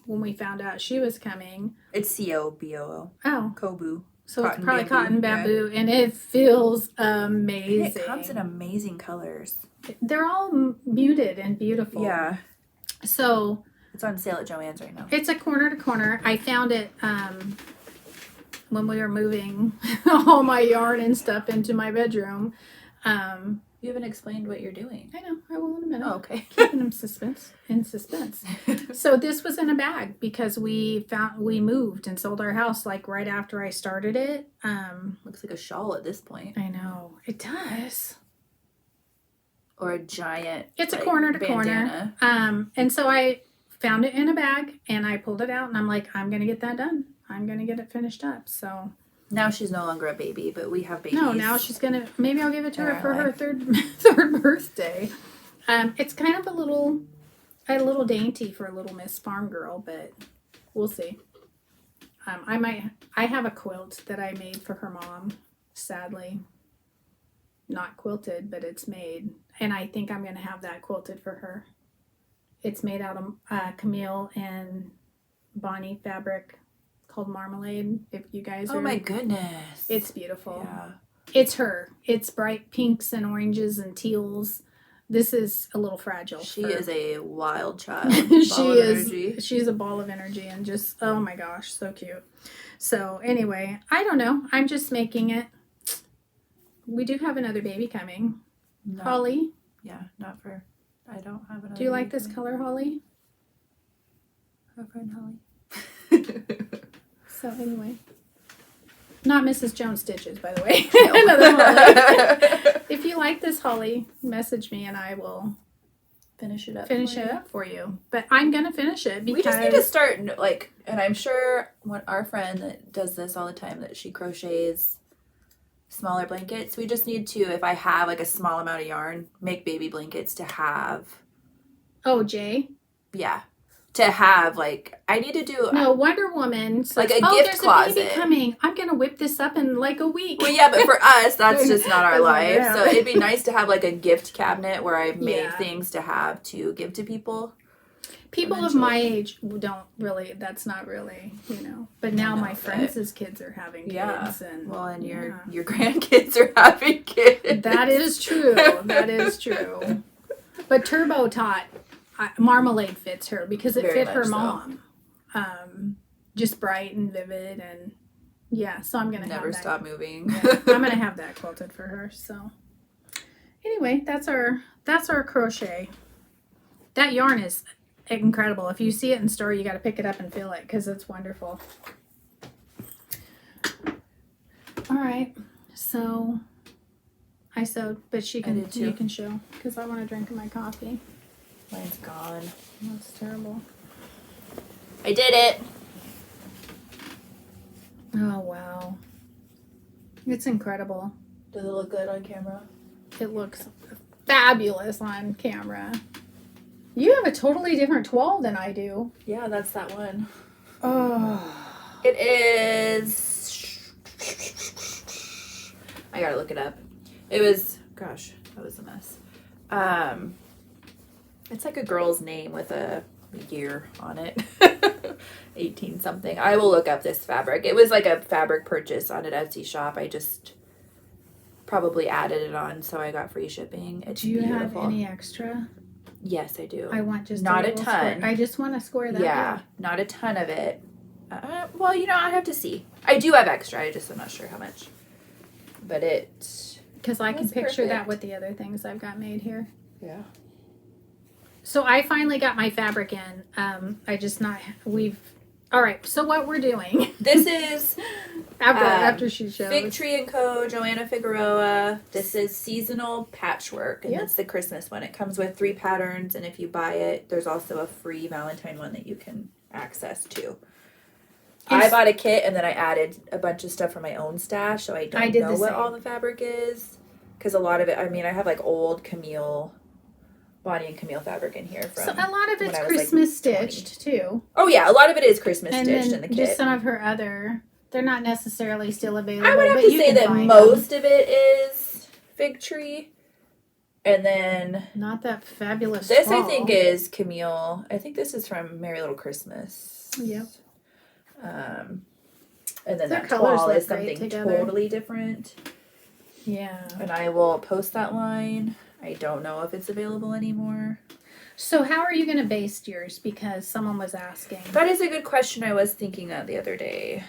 when we found out she was coming. It's COBOO. Oh. Kobu. So it's probably cotton bamboo, and it feels amazing. And it comes in amazing colors. They're all muted and beautiful. Yeah. So... It's on sale at Joann's right now. It's a corner to corner. I found it when we were moving all my yarn and stuff into my bedroom. You haven't explained what you're doing. I know. I will in a minute. Oh, okay. Keeping them in suspense. So this was in a bag because we moved and sold our house like right after I started it. Looks like a shawl at this point. I know. It does. Or a giant. It's a corner to bandana. corner. And so I found it in a bag and I pulled it out and I'm like, I'm going to get that done. I'm going to get it finished up. So now she's no longer a baby, but we have babies. No, now she's going to, maybe I'll give it to her for her third birthday. It's kind of a little dainty for a little Miss Farm Girl, but we'll see. I have a quilt that I made for her mom, sadly. Not quilted, but it's made. And I think I'm going to have that quilted for her. It's made out of Camille and Bonnie fabric called Marmalade. If you guys are... Oh my goodness. It's beautiful. Yeah. It's her. It's bright pinks and oranges and teals This is a little fragile. She is a wild child. She's a ball of energy and just, oh my gosh, so cute. So anyway, I don't know. I'm just making it. We do have another baby coming. No. Holly. Yeah, not for, I don't have another. Do you like this baby. color, Holly? Our friend Holly. So anyway. Not Mrs. Jones Stitches, by the way. Another Holly. If you like this, Holly, message me and I will Finish it up. for you. But I'm going to finish it because... We just need to start, like, and I'm sure our friend that does this all the time, that she crochets smaller blankets. We just need to, if I have, like, a small amount of yarn, make baby blankets to have. Oh, Jay? Yeah. To have, like, I need to do... No, Wonder Woman says, like a gift there's closet. a baby coming. I'm going to whip this up in like a week. Well, yeah, but for us, that's just not our That's not life. gonna So it'd be nice to have, like, a gift cabinet where I've made Yeah. things to have to give to people. People of my age don't really, that's not really, you know. But now No, my but- friends' kids are having kids. Yeah. And, Well, and your yeah. grandkids are having kids. That is true. That is true. But Turbo taught Marmalade fits her because it Very fit her much so. mom. Just bright and vivid and yeah. So I'm gonna Never have that. stop moving. Yeah, I'm gonna have that quilted for her. So anyway, that's our crochet. That yarn is incredible. If you see it in store, you got to pick it up and feel it because it's wonderful. All right, so I sewed, but you did too. can show because I want to drink my coffee. Mine's gone. That's terrible. I did it. Oh wow, it's incredible. Does it look good on camera? It looks fabulous on camera. You have a totally different toile than I do. Yeah, that's that one. Oh. It is. I gotta look it up. It was. Gosh, that was a mess. It's like a girl's name with a year on it. 18 something. I will look up this fabric. It was like a fabric purchase on an Etsy shop. I just probably added it on so I got free shipping. It's Do you beautiful. have any extra? Yes, I do. I want just Not a little ton. Square. I just want a square that Yeah, big. not a ton of it. Well, you know, I have to see. I do have extra. I just am not sure how much. But it. Because I can That's picture that perfect. with the other things I've got made here. Yeah. So I finally got my fabric in. All right, so what we're doing This is after she shows. Figtree & Co. Joanna Figueroa. This is seasonal patchwork, and Yep. it's the Christmas one. It comes with 3 patterns, and if you buy it, there's also a free Valentine one that you can access too. I bought a kit, and then I added a bunch of stuff from my own stash, so I don't did know the what same. all the fabric is. Because a lot of it, I mean, I have like old Camille, Bonnie and Camille fabric in here from. So a lot of when it's I was, like, Christmas 20. stitched too. Oh yeah, a lot of it is Christmas And stitched then in the kit. just some of her other, they're not necessarily still available. I would have but to you say can that find most of it is Figtree, and then them. Not that fabulous. this I fall. think is Camille. I think this is from Merry Little Christmas. Yep. And then Their that colors toile look is great something together. totally different. Yeah. And I will post that line. I don't know if it's available anymore. So how are you going to baste yours? Because someone was asking. That is a good question. I was thinking that the other day.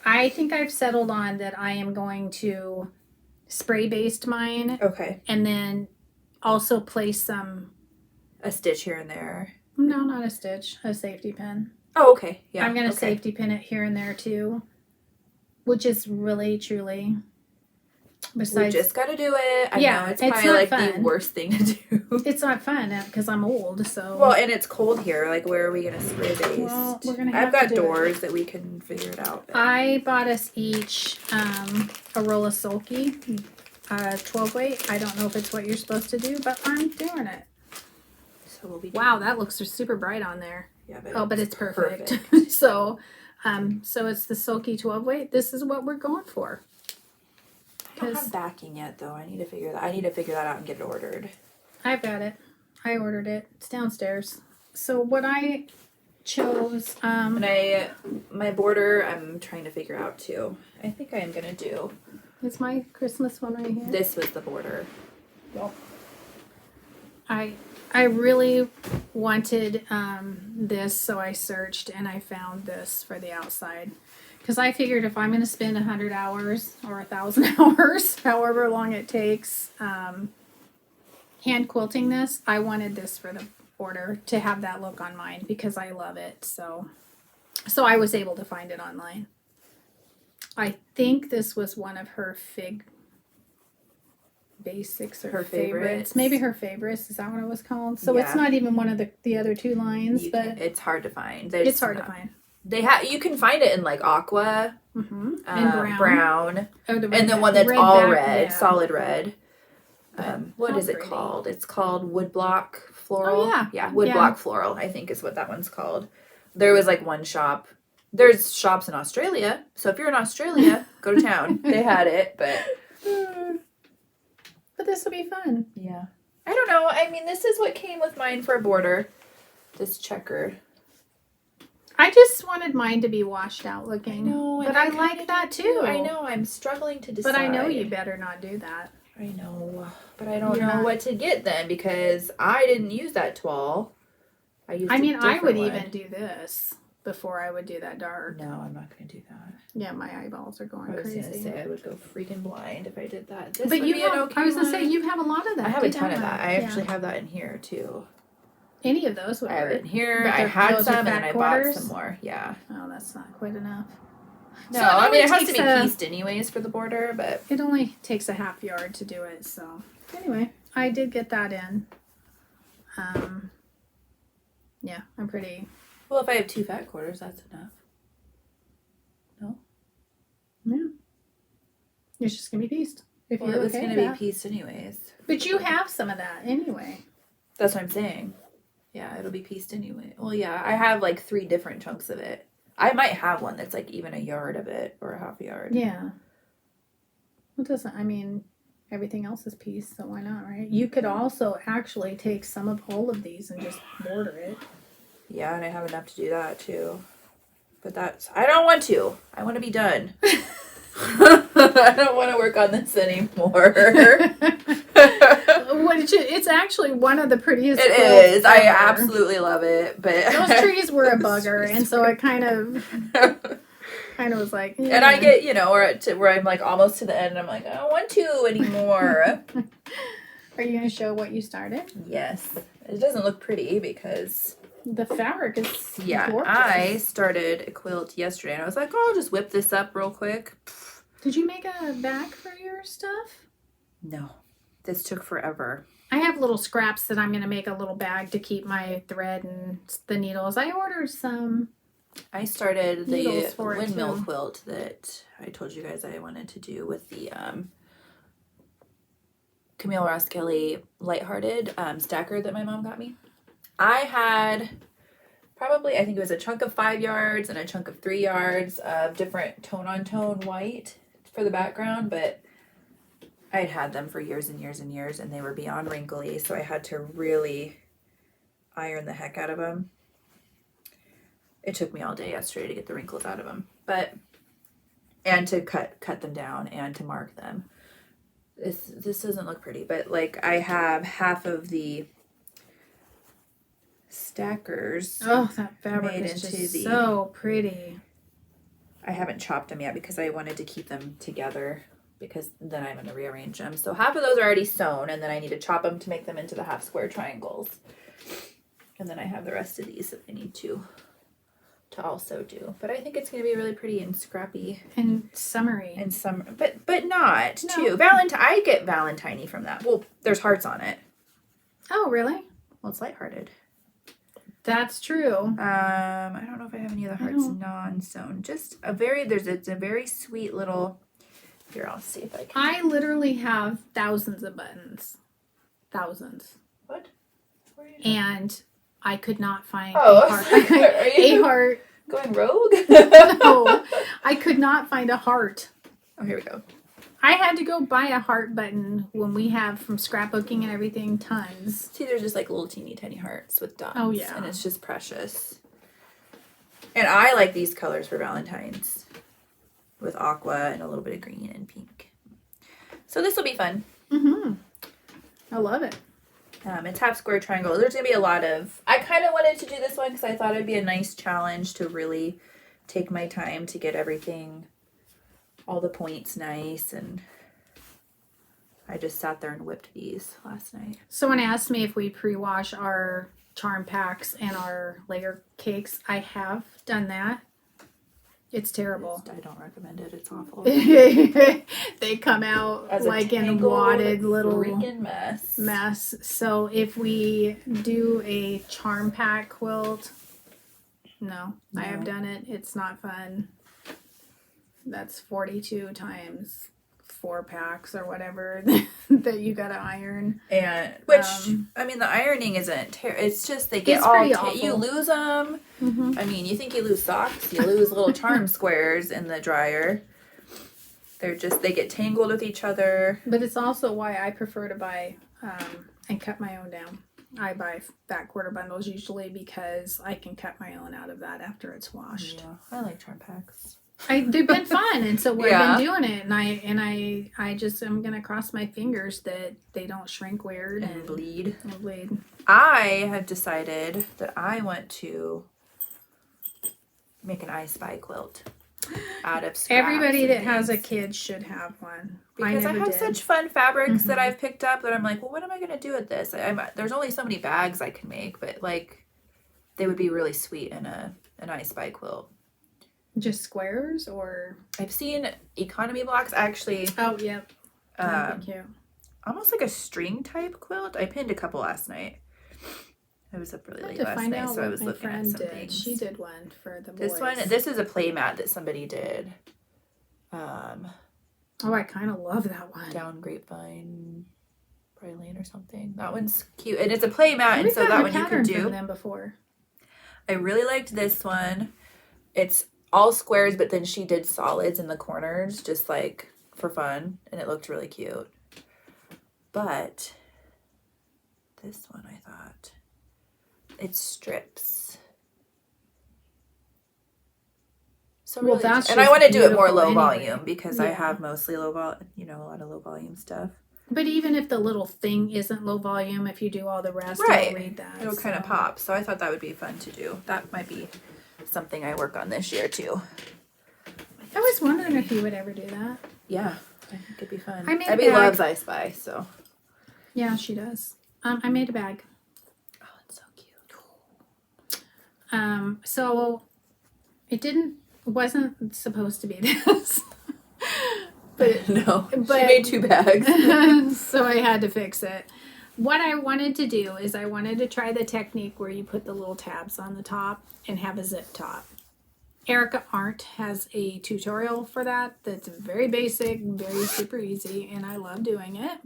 I think I've settled on that I am going to spray baste mine Okay. and then also place some, A stitch here and there. no, not a stitch, a safety pin. Oh, okay. Yeah. I'm going to okay. safety pin it here and there too, which is really, truly, We besides, just got to do it. I Yeah, know it's it's probably not like the fun. worst thing to do. it's not fun because I'm old, so. Well, and it's cold here. Like, where are we going to spray baste? Well, we're gonna I've have got to do it. doors that we can figure it out. but- I bought us each a roll of Sulky, 12 weight. I don't know if it's what you're supposed to do, but I'm doing it. So we'll be Wow, that looks super bright on there. Yeah, Oh, but it's perfect. so it's the Sulky 12 weight. This is what we're going for. I don't 'Cause have backing yet, though. I need to figure that out and get it ordered. I've got it. I ordered it. It's downstairs. So what I chose, And my border, I'm trying to figure out too. I think I am gonna do. it's my Christmas one right here. This was the border. Yep. I really wanted this, so I searched and I found this for the outside. Because I figured if I'm going to spend 100 hours or 1,000 hours, however long it takes, hand quilting this, I wanted this for the border to have that look on mine because I love it. So I was able to find it online. I think this was one of her Fig basics or Her favorites. Maybe her favorites. Is that what it was called? So Yeah. it's not even one of the other two lines, but it's hard to find. it's hard to find. You can find it in like aqua, And brown, Oh, and the one that's all back, red, yeah. solid red. What how is it pretty. called? It's called woodblock floral. Oh, yeah, woodblock floral. I think is what that one's called. There was like one shop. There's shops in Australia, so if you're in Australia, go to town. They had it, but this will be fun. yeah, I don't know. I mean, this is what came with mine for a border. This checkered. I just wanted mine to be washed out looking. I know, but I like that too. I know. I'm struggling to decide. But I know you better not do that. I know, but I don't know what to get then because I didn't use that toile. I used. I would even do this before I would do that dark. No, I'm not going to do that. Yeah, my eyeballs are going crazy. I was going to say I would go freaking blind if I did that. This But would be an okay I was going to one. say you have a lot of that. I have a Do ton of you? that. I Yeah. actually have that in here too. Any of those would I have work. it in here. But I had those are some and then fat I quarters? bought some more. Yeah. Oh, that's not quite enough. No, So it I mean it only has to be takes pieced anyways for the border, but It only takes a half yard to do it, so anyway, I did get that in. Yeah, I'm pretty. well, if I have 2 fat quarters, that's enough. No. Yeah, it's just gonna be pieced. If Well, you're it was okay going with to that. be pieced anyways. But you have some of that anyway. That's what I'm saying. Yeah, it'll be pieced anyway. Well, yeah, I have like 3 different chunks of it. I might have one that's like even a yard of it or a half a yard. Yeah. It doesn't. I mean, everything else is pieced, so why not, right? You could also actually take some of all of these and just border it. Yeah, and I have enough to do that too. But I don't want to. I want to be done. I don't want to work on this anymore. It's actually one of the prettiest. It quilts is. I ever. absolutely love it. But Those trees were a bugger, and so I kind of was like. Eh. And I get, where I'm like almost to the end, and I'm like, I don't want to anymore. Are you going to show what you started? Yes. It doesn't look pretty because The fabric is yeah, gorgeous. I started a quilt yesterday, and I was like, oh, I'll just whip this up real quick. Did you make a bag for your stuff? No, this took forever. I have little scraps that I'm going to make a little bag to keep my thread and the needles. I ordered some. I started the Needles for it, windmill too. quilt that I told you guys I wanted to do with the Camille Ross Kelly Lighthearted stacker that my mom got me. I had probably, I think it was a chunk of 5 yards and a chunk of 3 yards of different tone-on-tone white for the background, but I had them for years and years and years, and they were beyond wrinkly, so I had to really iron the heck out of them. It took me all day yesterday to get the wrinkles out of them, and to cut them down and to mark them. This doesn't look pretty, but like I have half of the stackers. Oh, that fabric made is into just the- so pretty. I haven't chopped them yet because I wanted to keep them together because then I'm going to rearrange them. So half of those are already sewn, and then I need to chop them to make them into the half square triangles. And then I have the rest of these that I need to also do. But I think it's going to be really pretty and scrappy And summery. and summer, but not No. too. I get Valentine-y from that. Well, there's hearts on it. Oh, really? Well, it's lighthearted. That's true. I don't know if I have any of the hearts non-sewn. Just it's a very sweet little. Here, I'll see if I can. I literally have thousands of buttons. Thousands. What? Where are you? And I could not find Oh, a heart. are A you heart. going rogue? No, I could not find a heart. Oh, here we go. I had to go buy a heart button when we have from scrapbooking and everything tons. See, there's just like little teeny tiny hearts with dots. Oh, yeah. And it's just precious. And I like these colors for Valentine's. With aqua and a little bit of green and pink. So this will be fun. Mm-hmm. I love it. It's half square triangle. There's going to be a lot of... I kind of wanted to do this one because I thought it'd be a nice challenge to really take my time to get everything, all the points nice, and I just sat there and whipped these last night. Someone asked me if we pre-wash our charm packs and our layer cakes. I have done that. It's terrible. I don't recommend it. It's awful. They come out As like in tangled wadded little freaking mess. So if we do a charm pack quilt, no, I have done it. It's not fun. That's 42 times 4 packs or whatever that you gotta iron. And which I mean, the ironing isn't it's just they get it's all pretty awful. you lose them. I mean, you think you lose socks, you lose little charm squares in the dryer. They get tangled with each other. But it's also why I prefer to buy and cut my own down. I buy fat quarter bundles usually because I can cut my own out of that after it's washed. Yeah, I like charm packs. They've been fun, and so we've been doing it, and I just am gonna cross my fingers that they don't shrink weird and bleed. bleed. I have decided that I want to make an I Spy quilt out of scraps. Everybody that has a kid should have one. Because I have such fun fabrics that I've picked up that I'm like, well, what am I gonna do with this? There's only so many bags I can make, but like, they would be really sweet in an I Spy quilt. Just squares, or I've seen economy blocks actually. Oh, yep. That'd be cute. Almost like a string type quilt. I pinned a couple last night. I was up really late last night, so I was looking at some things. She did one for the boys. This is a play mat that somebody did. Oh, I kind of love that one. Down Grapevine Lane or something. That one's cute, and it's a play mat, and so that one you can do. From them before. I really liked this one. It's all squares, but then she did solids in the corners, just like for fun, and it looked really cute. But this one, I thought, it's strips. So really, that's and I want to do it more low anyway. volume because I have mostly low volume, a lot of low volume stuff. But even if the little thing isn't low volume, if you do all the rest, right, it'll read that. It'll kind of pop. So I thought that would be fun to do. That might be something I work on this year too. I was wondering if you would ever do that. Yeah, I think it'd be fun. Abby loves I Spy, so. Yeah, she does. I made a bag. Oh, it's so cute. So it wasn't supposed to be this. But she made 2 bags. So I had to fix it. What I wanted to do is I wanted to try the technique where you put the little tabs on the top and have a zip top. Erica Arndt has a tutorial for that that's very basic, very super easy, and I love doing it.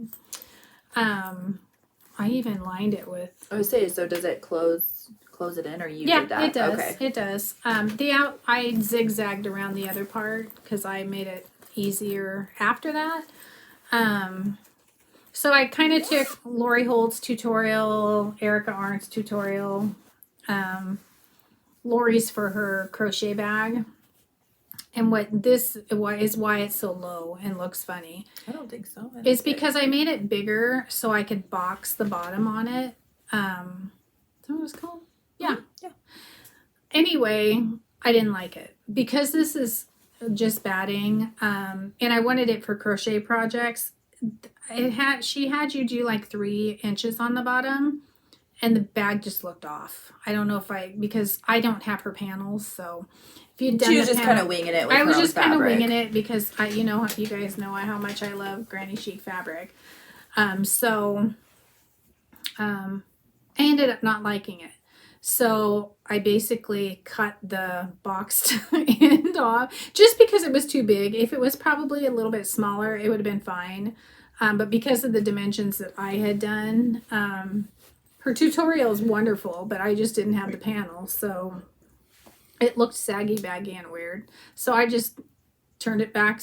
I even lined it with... I would say, so does it close it in, or you did that? Yeah, it does. Okay. It does. I zigzagged around the other part because I made it easier after that. So I kind of took Lori Holt's tutorial, Erica Arndt's tutorial, Lori's for her crochet bag, and why it's so low and looks funny. I don't think so. It's because I made it bigger so I could box the bottom on it. Is that what it's called? Yeah. Yeah. Anyway, I didn't like it because this is just batting, and I wanted it for crochet projects. She had you do like 3 inches on the bottom, and the bag just looked off. I don't know because I don't have her panels, so if you'd done, she was just kind of winging it. With I was just kind of fabric. winging it because you guys know how much I love granny chic fabric. So I ended up not liking it. So I basically cut the boxed end off just because it was too big. If it was probably a little bit smaller, it would have been fine. But because of the dimensions that I had done, her tutorial is wonderful, but I just didn't have the panel. So it looked saggy, baggy, and weird. So I just turned it back,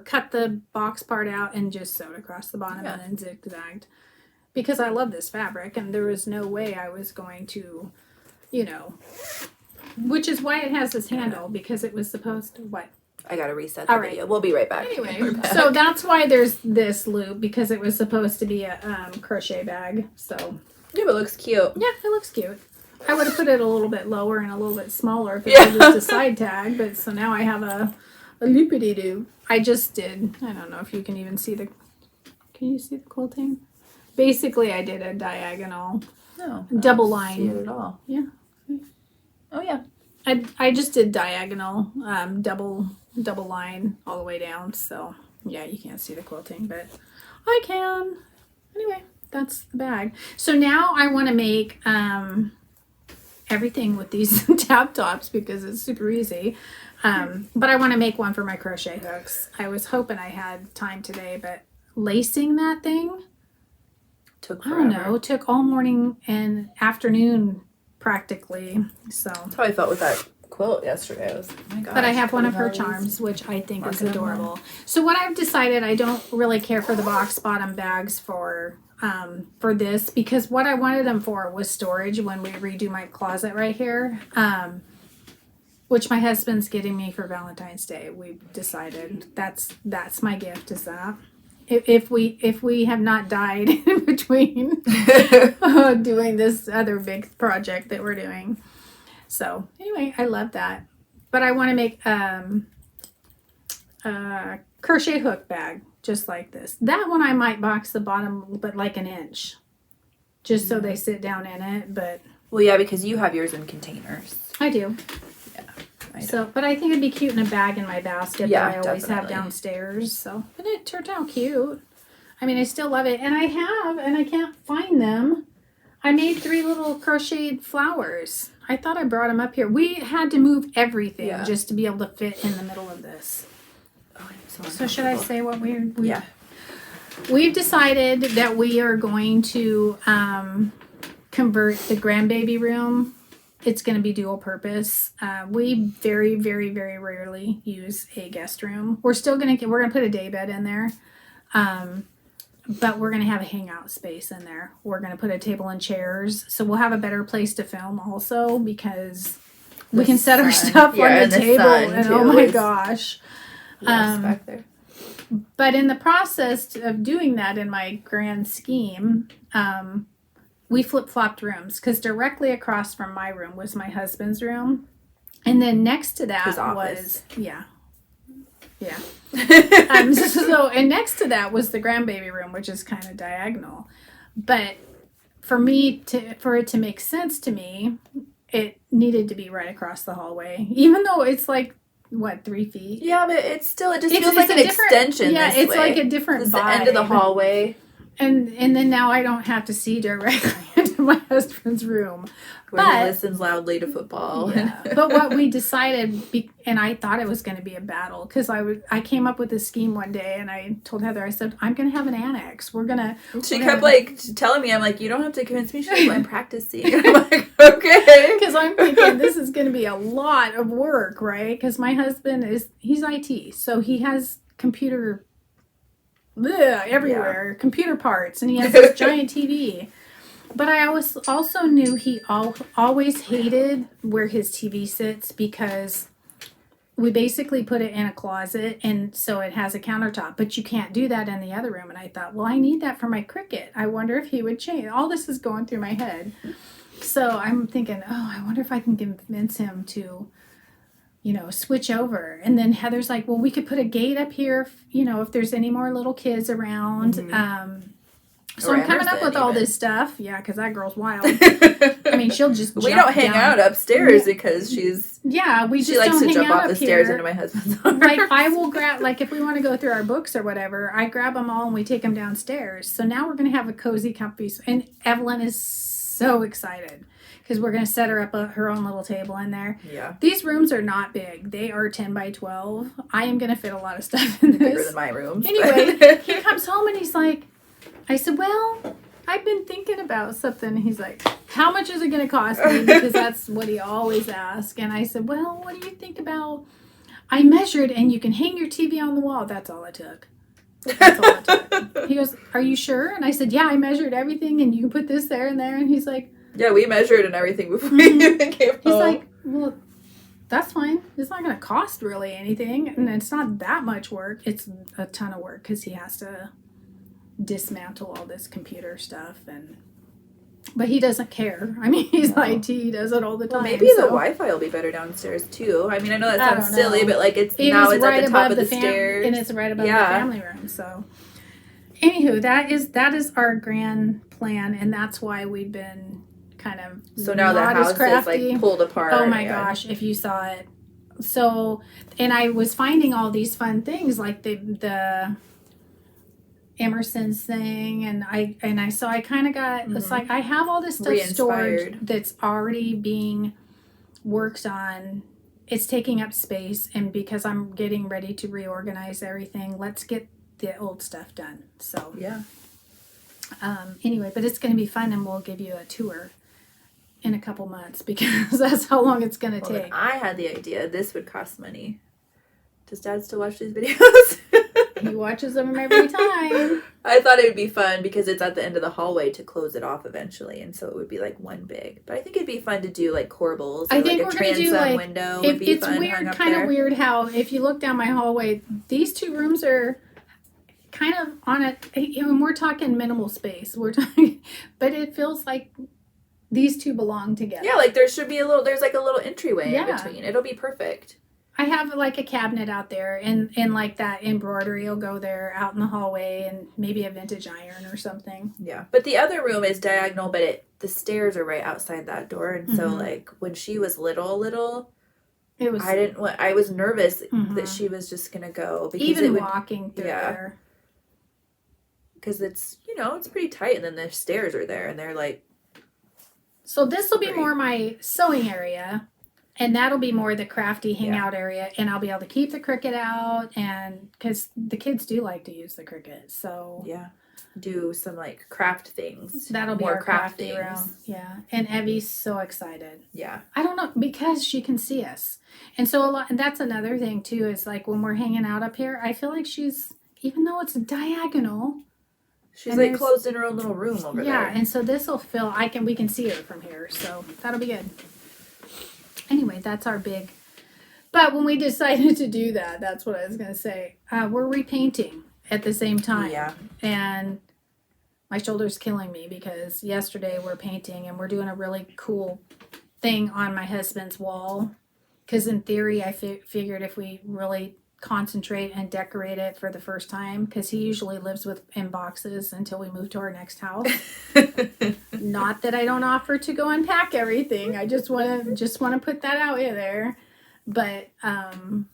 cut the box part out and just sewed across the bottom and then zigzagged. Because I love this fabric, and there was no way I was going to, which is why it has this handle, because it was supposed to, I gotta reset the All right. video. We'll be right back. Anyway, We're back. so that's why there's this loop, because it was supposed to be a crochet bag. So yeah, but it looks cute. yeah, it looks cute. I would have put it a little bit lower and a little bit smaller if it was just a side tag, but so now I have a loopity-doo. I just did, I don't know if you can even see can you see the quilting? Basically, I did a diagonal No, double I line. don't see it at all. Yeah. Oh yeah. I just did diagonal, double line all the way down. So yeah, you can't see the quilting, but I can. Anyway, that's the bag. So now I want to make everything with these tab tops because it's super easy. But I want to make one for my crochet hooks. I was hoping I had time today, but lacing that thing Took I forever. don't know, took all morning and afternoon practically. So, That's how I felt with that quilt yesterday. I was, oh my gosh. but I have one of her putting all these- charms, which I think is marking them adorable. So what I've decided, I don't really care for the box bottom bags for this, because what I wanted them for was storage when we redo my closet right here. Which my husband's getting me for Valentine's Day. We decided that's my gift, is that. If we have not died in between doing this other big project that we're doing. So anyway, I love that. But I want to make a crochet hook bag just like this. That one I might box the bottom, but like an inch, just so they sit down in it. But Well, yeah, because you have yours in containers. I do. I So, but I think it'd be cute in a bag in my basket Yeah, that I always have definitely. downstairs. So, but it turned out cute. I mean, I still love it. And I can't find them. I made 3 little crocheted flowers. I thought I brought them up here. We had to move everything Yeah. just to be able to fit in the middle of this. Oh, I'm So should I say what we Yeah. We've decided that we are going to convert the grandbaby room. It's going to be dual purpose. We very, very, very rarely use a guest room. We're going to put a day bed in there. But we're going to have a hangout space in there. We're going to put a table and chairs. So we'll have a better place to film also, because we can set our sun. stuff Yeah, on and the the table. sun, And too, oh my is- gosh. Yes, back there. But in the process of doing that, in my grand scheme, we flip-flopped rooms, because directly across from my room was my husband's room. And then next to that His was, office. yeah. And next to that was the grandbaby room, which is kind of diagonal. But for it to make sense to me, it needed to be right across the hallway, even though it's like, what, 3 feet? Yeah, but it just feels It's like a an different- extension. Yeah, this it's way. like a different It's the end of the vibe. hallway And then now I don't have to see directly into my husband's room. where But- he listens loudly to football. Yeah. But what we decided, and I thought it was going to be a battle, because I came up with this scheme one day, and I told Heather, I said, I'm going to have an annex. We're going to... She kept like telling me, I'm like, you don't have to convince me. She's like, I'm practicing. I'm like, okay. Because I'm thinking this is going to be a lot of work, right? Because my husband he's IT, so he has computer everywhere, computer parts, and he has this giant TV. But I also knew he always hated where his TV sits, because we basically put it in a closet, and so it has a countertop. But you can't do that in the other room. And I thought, well, I need that for my Cricut. I wonder if he would change. All this is going through my head. So I'm thinking, oh, I wonder if I can convince him to, switch over. And then Heather's like, well, we could put a gate up here, if there's any more little kids around. So Or I'm coming up Emerson, with all even. this stuff. Yeah, because that girl's wild. I mean, she'll just We jump don't hang down. out upstairs because we just she likes don't to hang jump out off the up stairs here. into my husband's Like, arms. I will grab, like, if we want to go through our books or whatever, I grab them all and we take them downstairs. So now we're going to have a cozy, comfy, and Evelyn is so excited, because we're going to set her up her own little table in there. Yeah. These rooms are not big. They are 10 by 12. I am going to fit a lot of stuff in Bigger this. than my room. Anyway, he comes home and he's like, I said, well, I've been thinking about something. He's like, how much is it going to cost me? Because that's what he always asks. And I said, well, what do you think about, I measured, and you can hang your TV on the wall. That's all it took. That's all it took. He goes, are you sure? And I said, yeah, I measured everything, and you can put this there and there. And he's like, Yeah, we measured and everything before we even came he's home. like, well, that's fine. It's not going to cost really anything, and it's not that much work. It's a ton of work because he has to dismantle all this computer stuff, but he doesn't care. I mean, he's IT, he does it all the time. Well, maybe the Wi-Fi will be better downstairs too. I mean, I know that sounds silly, but like it's right at the top of the stairs, and it's right above the family room. So, anywho, that is our grand plan, and that's why we've been kind of so now the house is like pulled apart. Oh my gosh, if you saw it. So, and I was finding all these fun things like the Emerson's thing, and I kind of got it's like I have all this stuff stored that's already being worked on. It's taking up space, and because I'm getting ready to reorganize everything, let's get the old stuff done. So yeah. Anyway, but it's going to be fun, and we'll give you a tour in a couple months because that's how long it's going to take. I had the idea this would cost money. Does Dad still watch these videos? He watches them every time. I thought it would be fun because it's at the end of the hallway to close it off eventually, and so it would be like one big. But I think it'd be fun to do like corbels. I think like we're going to do like window. Would be it's fun weird, kind of weird how if you look down my hallway, these two rooms are kind of on a. And we're talking minimal space. We're talking, but it feels like these two belong together. Yeah, like there should be there's like a little entryway in between. It'll be perfect. I have like a cabinet out there, and like that embroidery will go there out in the hallway, and maybe a vintage iron or something. Yeah, but the other room is diagonal, but the stairs are right outside that door, and so like when she was little, it was. I was nervous that she was just gonna go because even walking through there. Because it's it's pretty tight, and then the stairs are there, and they're like. So this will be more my sewing area. And that'll be more the crafty hangout area, and I'll be able to keep the Cricut out, and because the kids do like to use the Cricut, so do some like craft things. That'll be more our crafty room, And Evie's so excited. I don't know because she can see us, and so and that's another thing too is like when we're hanging out up here, I feel like she's even though it's diagonal. She's like closed in her own little room over there. Yeah, and so this will fill. We can see her from here, so that'll be good. Anyway, that's our big. But when we decided to do that, that's what I was going to say. We're repainting at the same time. Yeah. And my shoulder's killing me because yesterday we're painting and we're doing a really cool thing on my husband's wall. Because in theory, I figured if we really concentrate and decorate it for the first time, because he usually lives in boxes until we move to our next house. Not that I don't offer to go unpack everything. I just want to put that out there. But so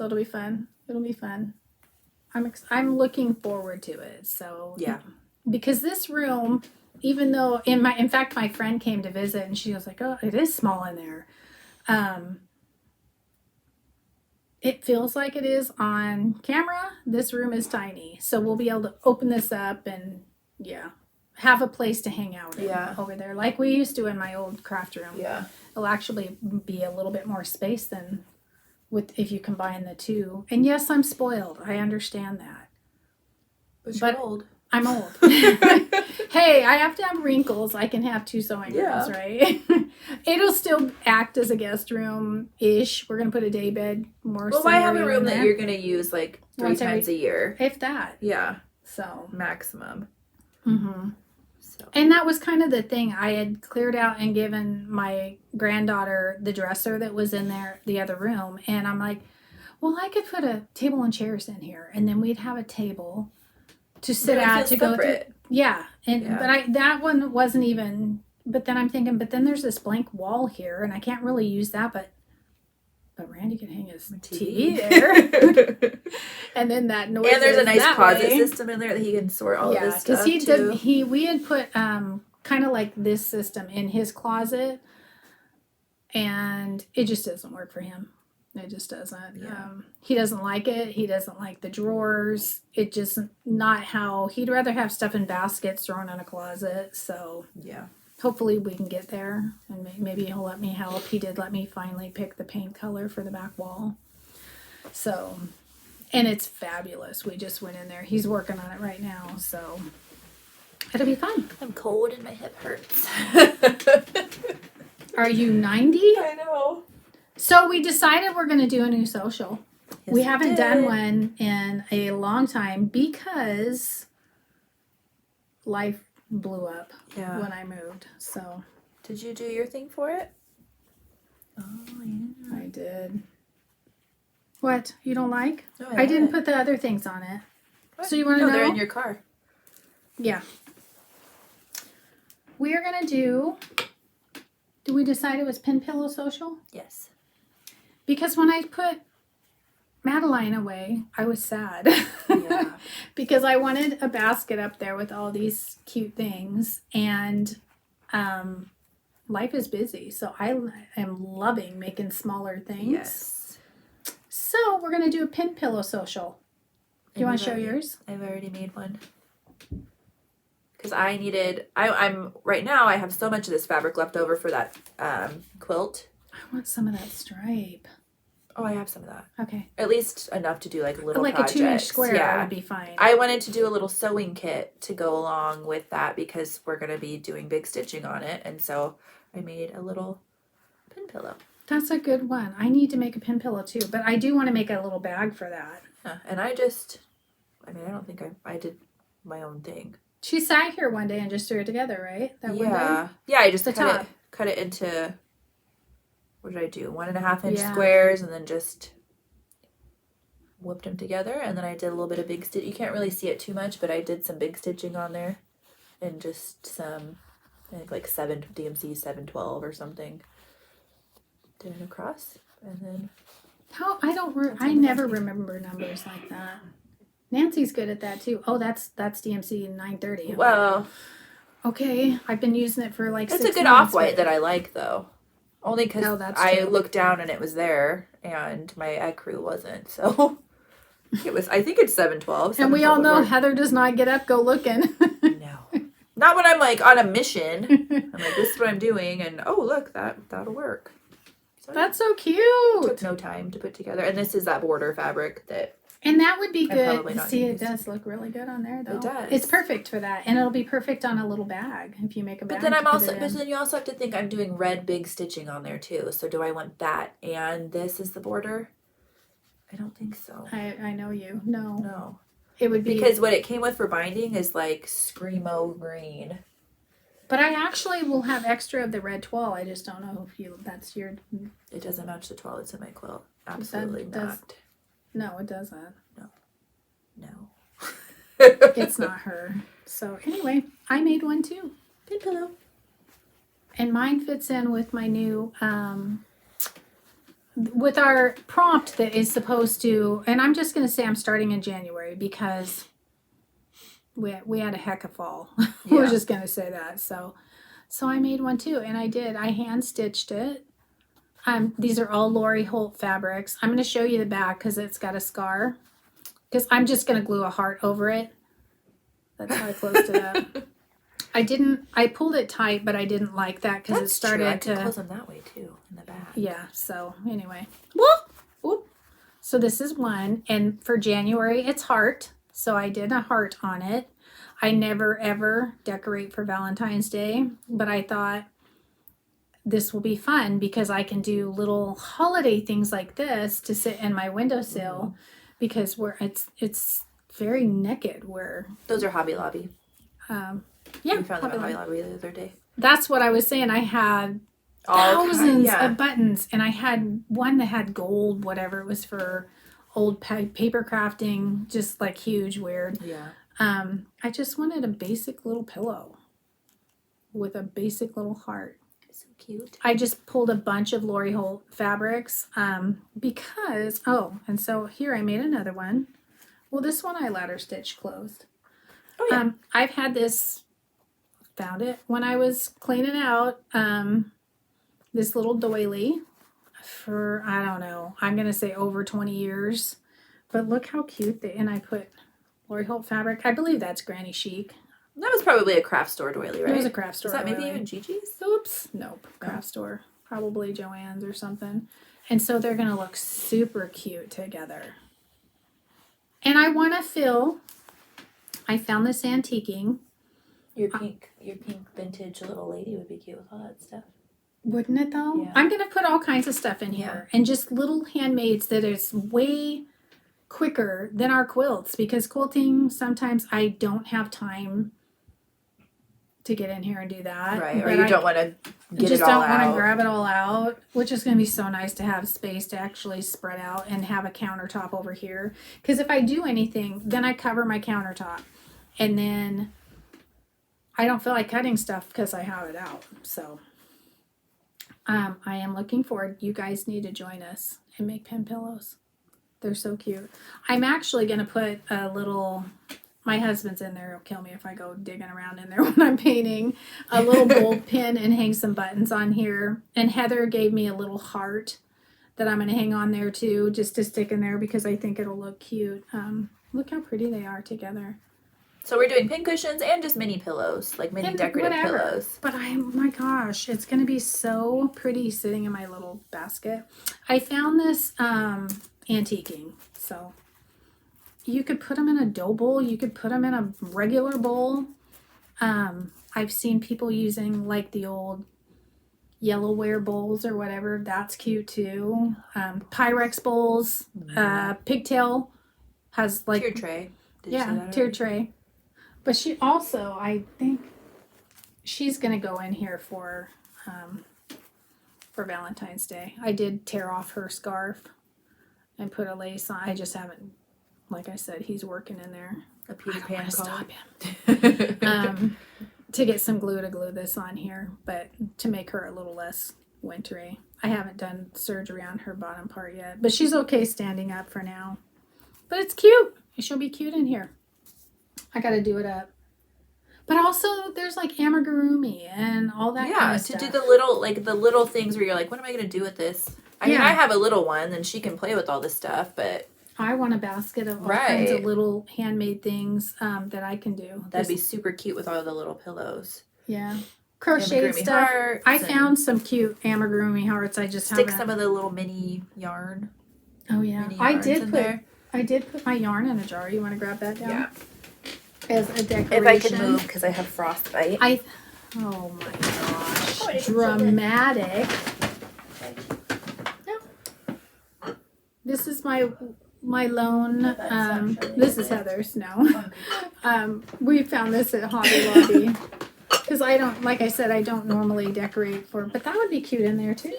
it'll be fun. It'll be fun. I'm looking forward to it. So because this room, even though in fact my friend came to visit and she was like, "Oh, it is small in there." It feels like it is on camera. This room is tiny. So we'll be able to open this up and, have a place to hang out in over there. Like we used to in my old craft room. Yeah. It'll actually be a little bit more space than if you combine the two. And yes, I'm spoiled. I understand that. But you're old. I'm old. Hey, I have to have wrinkles. I can have two sewing rooms, right? It'll still act as a guest room-ish. We're going to put a day bed more. Well, why have a room that you're going to use like three times a year? If that. Yeah. So. Maximum. Mm-hmm. So. And that was kind of the thing. I had cleared out and given my granddaughter the dresser that was in the other room. And I'm like, well, I could put a table and chairs in here. And then we'd have a table to sit at to go through. Yeah. But that one wasn't even, but then I'm thinking, but then there's this blank wall here and I can't really use that, but Randy can hang his TV there. And then that noise. And there's a nice closet system in there that he can sort all of his stuff because we had put kind of like this system in his closet and it just doesn't work for him. It just doesn't. Yeah. He doesn't like it. He doesn't like the drawers. It just not how he'd rather have stuff in baskets thrown in a closet. So hopefully we can get there, and maybe he'll let me help. He did let me finally pick the paint color for the back wall. So, and it's fabulous. We just went in there. He's working on it right now. So it'll be fun. I'm cold and my hip hurts. Are you 90? I know. So we decided we're going to do a new social. Yes, We haven't done did. one in a long time because life blew up Yeah. when I moved. So Did you do your thing for it? Oh, yeah. I did. What? You don't like? No, I didn't put the other things on it. What? So you want to No, know? they're in your car. Yeah. We are going to do... Did we decide it was Pin Pillow Social? Yes. Because when I put Madeline away, I was sad. Yeah. Because I wanted a basket up there with all these cute things. And life is busy. So I am loving making smaller things. Yes. So we're going to do a Pin Pillow Social. Do you want to show yours? I've already made one. Because I needed, I'm right now, I have so much of this fabric left over for that quilt. I want some of that stripe. Oh, I have some of that. Okay. At least enough to do like little Like projects. a 2-inch square Yeah. would be fine. I wanted to do a little sewing kit to go along with that because we're going to be doing big stitching on it. And so I made a little pin pillow. That's a good one. I need to make a pin pillow too, but I do want to make a little bag for that. Yeah. And I don't think I did my own thing. She sat here one day and just threw it together, right? That one Yeah. day? Yeah, I just The cut top. it into, what did I do? 1.5-inch Yeah. squares and then just whipped them together. And then I did a little bit of big stitch. You can't really see it too much, but I did some big stitching on there and just some, I think like DMC 712 or something. Did it across and then I never remember numbers like that. Nancy's good at that too. Oh, that's DMC 930. well, Okay, I've been using it for like it's 6 a good months, off-white but- that I like though. Only because Oh, that's I true. looked down and it was there and my ecru wasn't. So I think it's 712. And we all 712 would know work. Heather does not get up, go looking. No. Not when I'm like on a mission. I'm like, this is what I'm doing, and oh look, that'll work. So That's so it cute. took no time to put together. And this is that border fabric that And that would be I'm good. probably not See, it used. does look really good on there, though. It does. It's perfect for that, and it'll be perfect on a little bag if you make a bag. but then to put it in. then you also have to think I'm doing red big stitching on there too. So do I want that and this is the border? I don't think so. I know you. No, No. it would be Because what it came with for binding is like Screamo green. But I actually will have extra of the red toile. I just don't know if that's your. It doesn't match the toile that's in my quilt. Absolutely not. No, it doesn't. No. It's not her. So anyway, I made one too. Pin pillow. And mine fits in with my new, with our prompt that is supposed to, and I'm just going to say I'm starting in January because we had a heck of fall. We're Yeah. just going to say that. So I made one too, and I hand stitched it. These are all Lori Holt fabrics. I'm going to show you the back because it's got a scar. Because I'm just going to glue a heart over it. That's how I closed it up. I pulled it tight, but I didn't like that because it That's true. I started can to. close them that way too in the back. Yeah, so anyway. Whoop! Whoop. So this is one. And for January, it's heart. So I did a heart on it. I never, ever decorate for Valentine's Day. But I thought this will be fun because I can do little holiday things like this to sit in my windowsill because it's very naked where Those are Hobby Lobby. yeah, We found them at Hobby Hobby Lobby. Lobby the other day. That's what I was saying. I had All thousands yeah. of buttons, and I had one that had gold, whatever it was for old paper crafting, just like huge, weird. Yeah. I just wanted a basic little pillow with a basic little heart. So cute. I just pulled a bunch of Lori Holt fabrics because, and so here I made another one. Well, this one I ladder stitch closed. Oh yeah. I've had this, found it when I was cleaning out this little doily for, I don't know, I'm going to say over 20 years. But look how cute and I put Lori Holt fabric. I believe that's Granny Chic. That was probably a craft store doily, right? It was a craft store. Is that maybe doily. even Gigi's? Oops. Nope. Craft store. Probably Joann's or something. And so they're going to look super cute together. And I want to fill, I found this antiquing. Your pink vintage little lady would be cute with all that stuff. Wouldn't it though? Yeah. I'm going to put all kinds of stuff in here and just little handmaids that is way quicker than our quilts, because quilting, sometimes I don't have time to get in here and do that. Right. Or But you don't want to get just it all don't want to out. grab it all out, which is going to be so nice to have space to actually spread out and have a countertop over here. Because if I do anything, then I cover my countertop. And then I don't feel like cutting stuff because I have it out. So I am looking forward. You guys need to join us and make pen pillows. They're so cute. I'm actually going to put a little, my husband's in there. He'll kill me if I go digging around in there when I'm painting, a little bold pin and hang some buttons on here. And Heather gave me a little heart that I'm going to hang on there too, just to stick in there because I think it'll look cute. Look how pretty they are together. So we're doing pin cushions and just mini pillows, like mini decorative pillows. But my gosh, it's going to be so pretty sitting in my little basket. I found this antiquing. So you could put them in a dough bowl. You could put them in a regular bowl. I've seen people using like the old Yellowware bowls or whatever. That's cute too. Pyrex bowls. Pigtail has like... Tier tray. Did you say that tier already? tray. But she also, I think, she's going to go in here for Valentine's Day. I did tear off her scarf and put a lace on. I just haven't, like I said, he's working in there. A Peter I don't Pan want to collar. stop him. To get some glue to glue this on here, but to make her a little less wintry. I haven't done surgery on her bottom part yet, but she's okay standing up for now. But it's cute. She'll be cute in here. I got to do it up. But also, there's like amigurumi and all that kind of stuff. To do the little things where you're like, what am I going to do with this? I mean, I have a little one and she can play with all this stuff, but... I want a basket of all kinds of little handmade things that I can do. That'd be super cute with all the little pillows. Yeah. Crocheted stuff. I found some cute amigurumi hearts. I just stick some of the little mini yarn. Oh, yeah. I did put my yarn in a jar. You want to grab that down? Yeah. As a decoration. If I can move, because I have frostbite. Oh my gosh. Dramatic. No. This is my lone, this is Heather's, no. We found this at Hobby Lobby. Because I don't, like I said, I don't normally decorate for, but that would be cute in there too.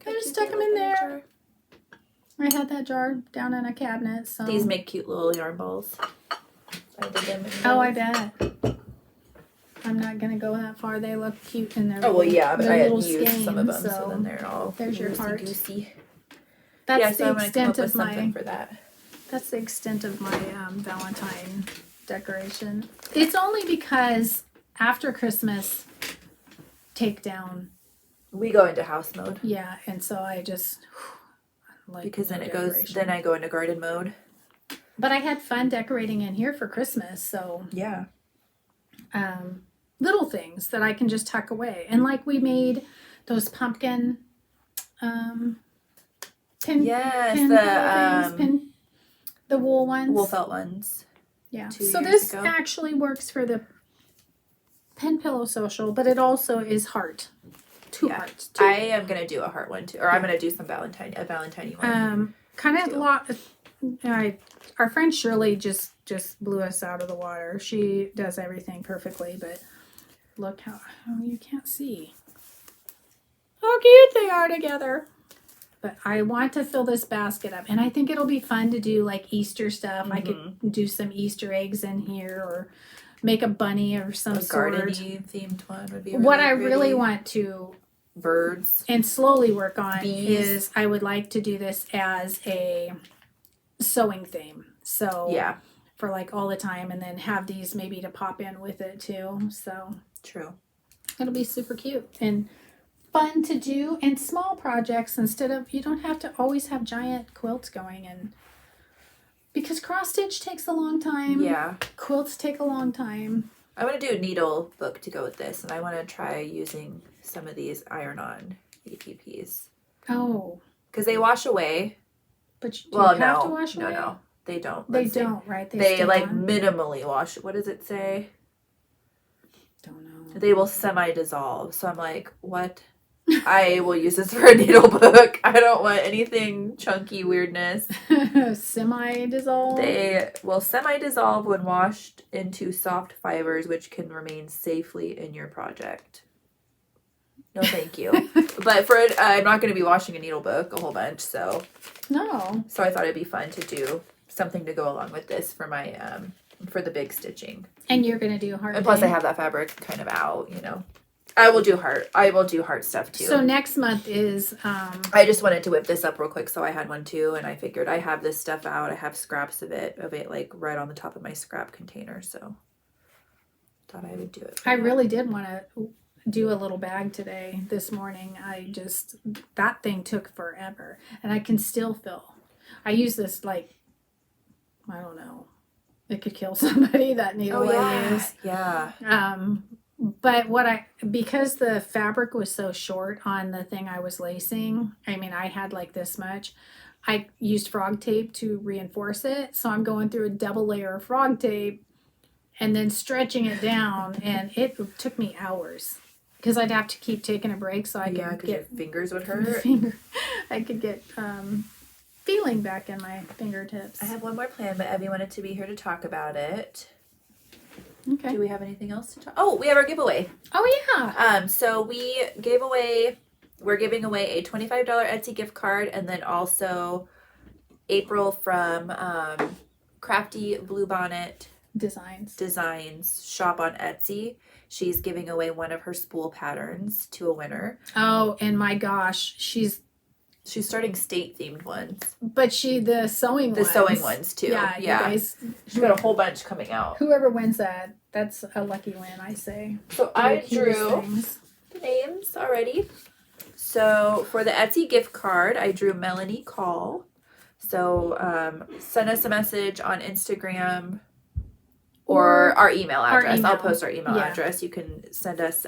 I just stuck them in there. I had that jar down in a cabinet. So these make cute little yarn balls. I bet. I'm not gonna go that far. They look cute in their but I had used skein, some of them, so then they're all there's your heart. Goosey. That's so the extent of my for that. That's the extent of my Valentine decoration. It's only because after Christmas takedown, we go into house mode. Yeah, and so I just because then then I go into garden mode. But I had fun decorating in here for Christmas, so yeah. Little things that I can just tuck away, and like we made those pumpkin the wool ones, wool felt ones. Yeah. So this actually works for the pen pillow social, but it also is heart. Two hearts. I am gonna do a heart one too, or I'm gonna do some Valentine one. Our friend Shirley just blew us out of the water. She does everything perfectly, but look how you can't see how cute they are together. But I want to fill this basket up, and I think it'll be fun to do like Easter stuff. Mm-hmm. I could do some Easter eggs in here, or make a bunny or some sort. Garden-y themed one would be what I really want to birds and slowly work on is I would like to do this as a sewing theme. So for like all the time, and then have these maybe to pop in with it too. So true. It'll be super cute and fun to do, and small projects instead of, you don't have to always have giant quilts going, and because cross stitch takes a long time. Yeah. Quilts take a long time. I want to do a needle book to go with this, and I want to try using some of these iron-on EPPs. Oh. Because they wash away. But you have to wash away? No, they don't. They don't, right? They like minimally wash. What does it say? Don't know. They will semi-dissolve. So I'm like, what? I will use this for a needle book. I don't want anything chunky weirdness. Semi-dissolve? They will semi-dissolve when washed into soft fibers, which can remain safely in your project. No, thank you. But for it, I'm not going to be washing a needle book a whole bunch, so. No. So I thought it'd be fun to do something to go along with this for my, for the big stitching. And you're going to do heart. And plus I have that fabric kind of out, you know. I will do heart stuff too. So next month is I just wanted to whip this up real quick, so I had one too, and I figured I have this stuff out. I have scraps of it like right on the top of my scrap container, so thought I would do it. I really did want to do a little bag today this morning. That thing took forever, and I can still feel. I use this like, I don't know, it could kill somebody, that needle I use. Yeah. But because the fabric was so short on the thing I was lacing, I mean, I had like this much, I used frog tape to reinforce it. So I'm going through a double layer of frog tape and then stretching it down, and it took me hours because I'd have to keep taking a break so I could get your fingers would hurt. I could get feeling back in my fingertips. I have one more plan, but Evie wanted to be here to talk about it. Okay. Do we have anything else to talk? Oh, we have our giveaway. Oh yeah. So we're giving away a $25 Etsy gift card, and then also April from Crafty Bluebonnet Designs shop on Etsy. She's giving away one of her spool patterns to a winner. Oh, and my gosh, she's starting state themed ones. But the sewing ones too. Yeah. You guys, she's got a whole bunch coming out. Whoever wins that's a lucky win, I say. So I drew the names already. So for the Etsy gift card, I drew Melanie Call. So send us a message on Instagram or our email address. I'll post our email address. You can send us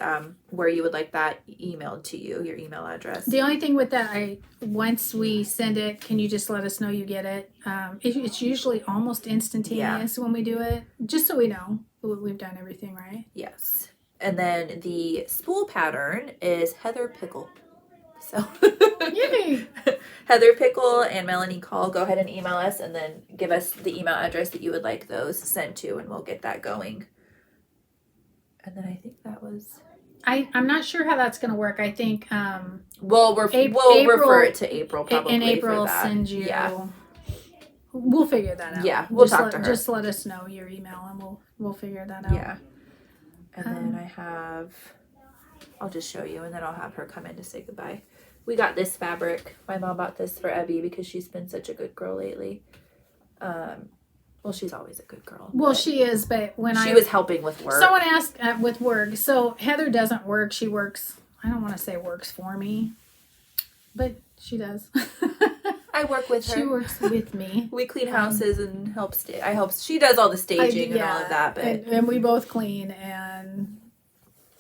where you would like that emailed to you, your email address. The only thing with that, once we send it, can you just let us know you get it? It's usually almost instantaneous when we do it, just so we know we've done everything right. Yes. And then the spool pattern is Heather Pickle. So Yay! Heather Pickle and Melanie Call, go ahead and email us and then give us the email address that you would like those sent to, and we'll get that going. And then I think that was... I'm not sure how that's going to work. I think we'll refer it to April probably. And April for that. Send you... Yeah. We'll figure that out. Yeah, we'll talk to her. Just let us know your email and we'll figure that out. Yeah. And then I have... I'll just show you, and then I'll have her come in to say goodbye. We got this fabric. My mom bought this for Evie because she's been such a good girl lately. Well, she's always a good girl. Well, she is, but when she was helping with work. Someone asked with work. So Heather doesn't work. She works, I don't want to say works for me, but she does. I work with her. She works with me. We clean houses and help. She does all the staging and all of that. But and we both clean, and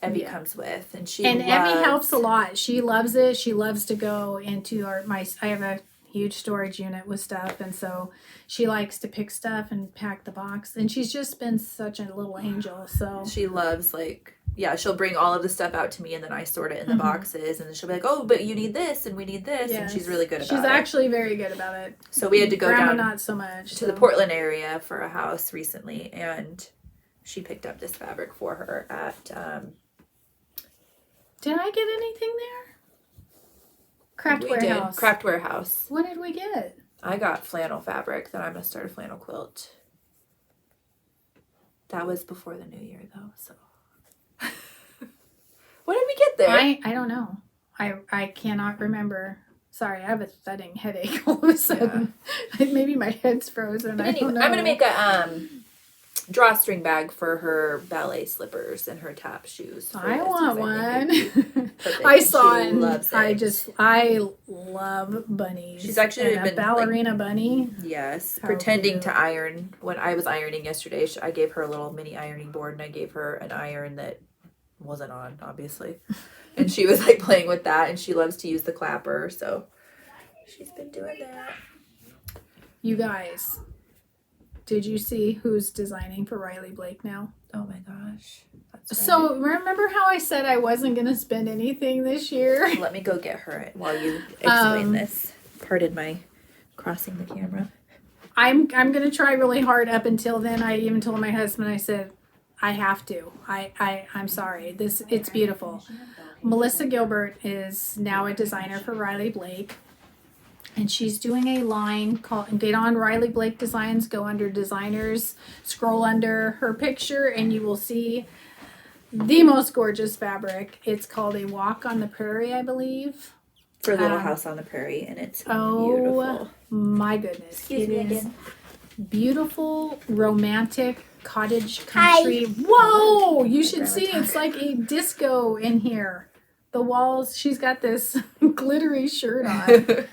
Evie comes with, and Evie helps a lot. She loves it. She loves to go into I have a huge storage unit with stuff, and so she likes to pick stuff and pack the box, and she's just been such a little angel. So she loves she'll bring all of the stuff out to me, and then I sort it in the boxes, and then she'll be like, oh, but you need this and we need this. And she's really good about it. She's actually very good about it. So we had to go Grandma down not so much to the Portland area for a house recently, and she picked up this fabric for her at did I get anything there? Craft Warehouse. Craft Warehouse. What did we get? I got flannel fabric. Then I'm going to start a flannel quilt. That was before the new year, though, so. What did we get there? I don't know. I cannot remember. Sorry, I have a thudding headache all of a sudden. Yeah. Maybe my head's frozen. But anyway, I'm going to make a drawstring bag for her ballet slippers and her tap shoes. I want one. I saw it. I love bunnies. She's actually been a ballerina bunny. Yes, pretending to iron. When I was ironing yesterday, I gave her a little mini ironing board, and I gave her an iron that wasn't on, obviously. And she was playing with that, and she loves to use the clapper, so she's been doing that. You guys, did you see who's designing for Riley Blake now? Oh my gosh, that's So remember how I said I wasn't going to spend anything this year? Let me go get her while you explain Um, this. Pardon my crossing the camera. I'm going to try really hard. Up until then, I even told my husband, I said, I have to. I'm sorry. It's beautiful. Melissa Gilbert is now a designer for Riley Blake. And she's doing a line called, get on Riley Blake Designs, go under designers, scroll under her picture, and you will see the most gorgeous fabric. It's called a Walk on the Prairie, I believe. For Little House on the Prairie, and it's Oh beautiful. my goodness. Excuse me It is again. beautiful, romantic, cottage country. Whoa! You should see, it's like a disco in here. The walls, she's got this glittery shirt on.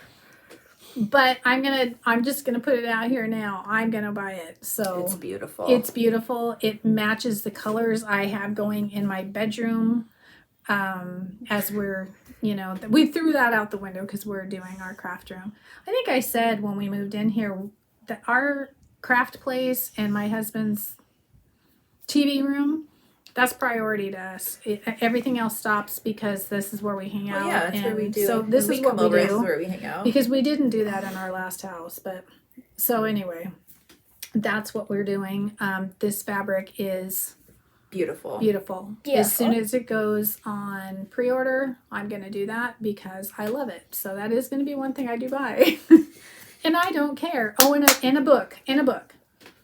But I'm just gonna put it out here now. I'm gonna buy it. So It's beautiful. it's beautiful. It matches the colors I have going in my bedroom. As we're, we threw that out the window because we're doing our craft room. I think I said when we moved in here that our craft place and my husband's TV room, that's priority to us. Everything else stops because this is where we hang out. Well, yeah, that's where we do. So this When is we what come over, we This is do. where we hang out. Because we didn't do that in our last house. But so anyway, that's what we're doing. This fabric is Beautiful. beautiful. As soon as it goes on pre-order, I'm going to do that because I love it. So that is going to be one thing I do buy. And I don't care. Oh, in a book.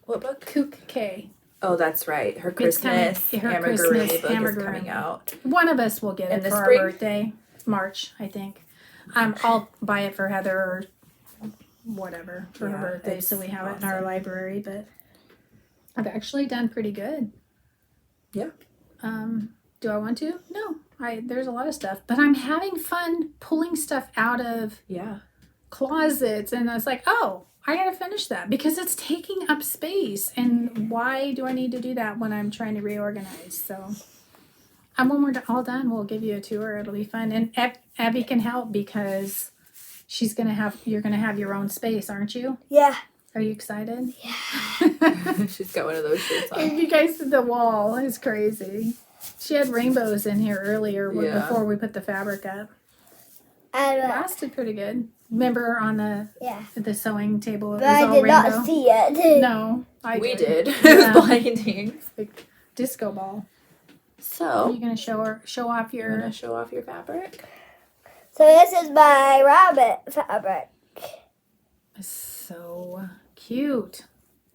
What book? Kook K. Oh, that's right. Her It's coming- Christmas her Amigurumi Christmas book is Amigurumi. coming out. One of us will get In it the for spring? our birthday. March, I think. I'll buy it for Heather or whatever for her Yeah, birthday, it's so we have it in our awesome. library. But I've actually done pretty good. Yeah. Do I want to? No. There's a lot of stuff, but I'm having fun pulling stuff out of Yeah. closets, and I was like, oh, I gotta finish that because it's taking up space. And why do I need to do that when I'm trying to reorganize? So, and when we're all done, we'll give you a tour. It'll be fun, and Abby can help because you're gonna have your own space, aren't you? Yeah. Are you excited? Yeah. She's got one of those shirts If on. you guys see the wall, it's crazy. She had rainbows in here earlier Yeah. before we put the fabric up. And, Lasted pretty good. Remember on the sewing table, it but was I all did rainbow. not see it. No, We did. It Yeah. was blinding. Like disco ball. Are So, you gonna show off you your? want to show off your fabric? So this is my rabbit fabric. So cute.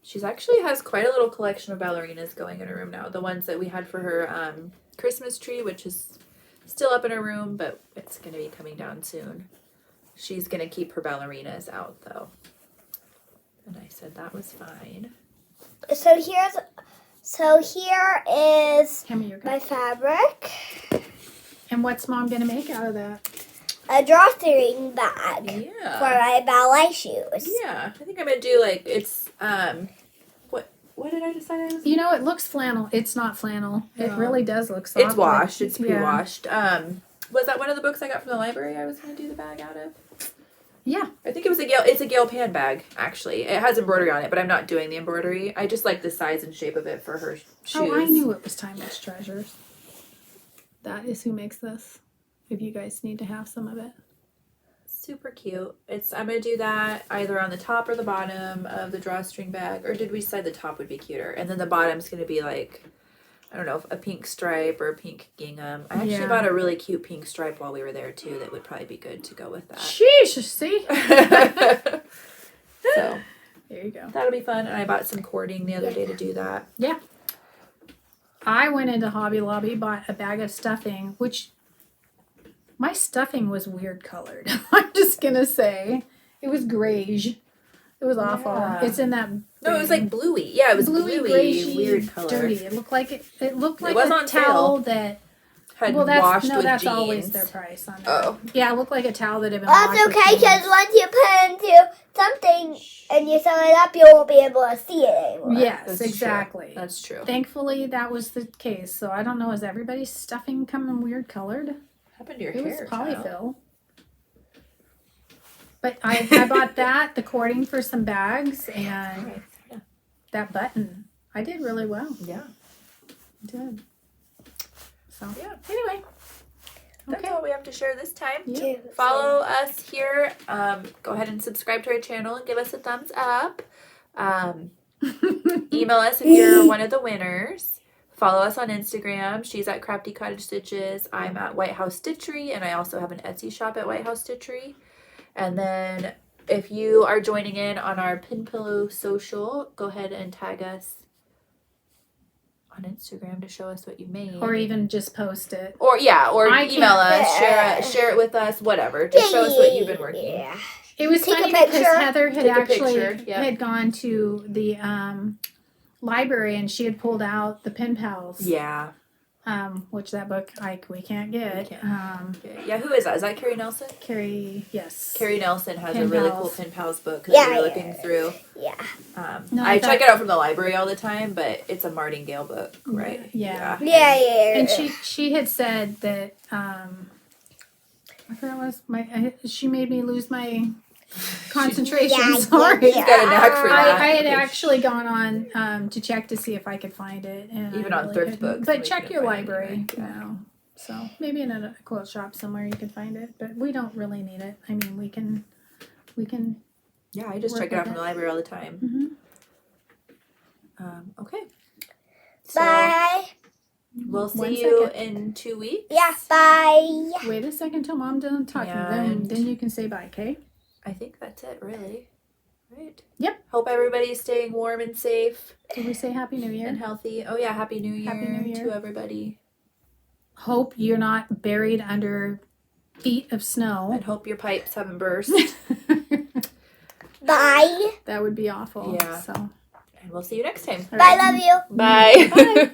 She's actually has quite a little collection of ballerinas going in her room now. The ones that we had for her Christmas tree, which is still up in her room, but it's going to be coming down soon. She's going to keep her ballerinas out, though. And I said that was fine. So here is Hand me your my cup. fabric. And what's Mom gonna make out of that? A drawstring bag for Yeah. my ballet shoes. Yeah. I think I'm going to do it's, what did I decide I was You know, it looks flannel. It's not flannel. It No. really does look soft. It's washed. It's Yeah. pre-washed. Was that one of the books I got from the library I was going to do the bag out of? Yeah. I think it was it's a Gale Pan bag, actually. It has embroidery on it, but I'm not doing the embroidery. I just like the size and shape of it for her shoes. Oh, I knew it was Timeless Treasures. That is who makes this. If you guys need to have some of it. Super cute. I'm going to do that either on the top or the bottom of the drawstring bag. Or did we decide the top would be cuter? And then the bottom's going to be like, I don't know, a pink stripe or a pink gingham. I actually Yeah. bought a really cute pink stripe while we were there, too. That would probably be good to go with that. Sheesh, see? So There you go. that'll be fun. And I bought some cording the other day to do that. Yeah. I went into Hobby Lobby, bought a bag of stuffing, which my stuffing was weird colored. I'm just gonna say. It was grayish. It was awful. Yeah. It's in that No, it was like bluey. Yeah, it was bluey, grayishy, weird color. dirty. It looked like looked like was a on towel sale. that Had that's washed with that's jeans. always their price on it. Oh. Yeah, it looked like a towel that had been That's washed with okay jeans. because once you put into something and you sew it up, you won't be able to see it anymore. Yes, That's true. exactly. That's true. Thankfully, that was the case. So I don't know. Is everybody's stuffing coming weird colored? Happened to your It was hair, polyfill. child. But I bought that, the cording for some bags, and Yeah. that button. I did really well. Yeah. I did. So Yeah. anyway, That's okay. all we have to share this time. Yeah. Follow us here. Go ahead and subscribe to our channel and give us a thumbs up. Email us if you're one of the winners. Follow us on Instagram. She's at Crafty Cottage Stitches. I'm at White House Stitchery, and I also have an Etsy shop at White House Stitchery. And then if you are joining in on our Pin Pillow social, go ahead and tag us on Instagram to show us what you made. Or even just post it. Or I email us, share it with us, whatever. Just show us what you've been working. Yeah. It was Take a funny because picture. Heather had Take a actually picture, yep. had gone to the library and she had pulled out the Pen Pals. Yeah. Which that book we can't get. Yeah, who is that? Is that Carrie Nelson? Carrie, yes. Carrie Nelson has Pen a really Pals. cool Pen Pals book because Yeah, we were looking through. Yeah. No, I I check thought- it out from the library all the time, but it's a Martingale book, right? Yeah. Yeah. And she had said that I forgot what was she made me lose my concentration. Yeah, Sorry. She's got a knack for that. I had actually gone on to check to see if I could find it, and Even I on really thrift couldn't. books, But we check couldn't your find it library, anyway. you know. So maybe in a quilt shop somewhere you could find it, but we don't really need it. I mean, we can. Yeah, I just Work check it out with from the library all the time. Okay. So Bye. we'll see 1 you second. in 2 weeks. Yeah. Bye. Wait a second till Mom done talking. And- Then you can say bye, okay? I think that's it, really. Right? Yep. Hope everybody's staying warm and safe Did we say Happy New and Year? healthy. Oh, yeah. Happy New Year, Happy New Year. to everybody. Hope you're not buried under feet of snow. And hope your pipes haven't burst. Bye. That would be awful. Yeah. So. And we'll see you next time. all Bye. right. Love you. Bye. Bye.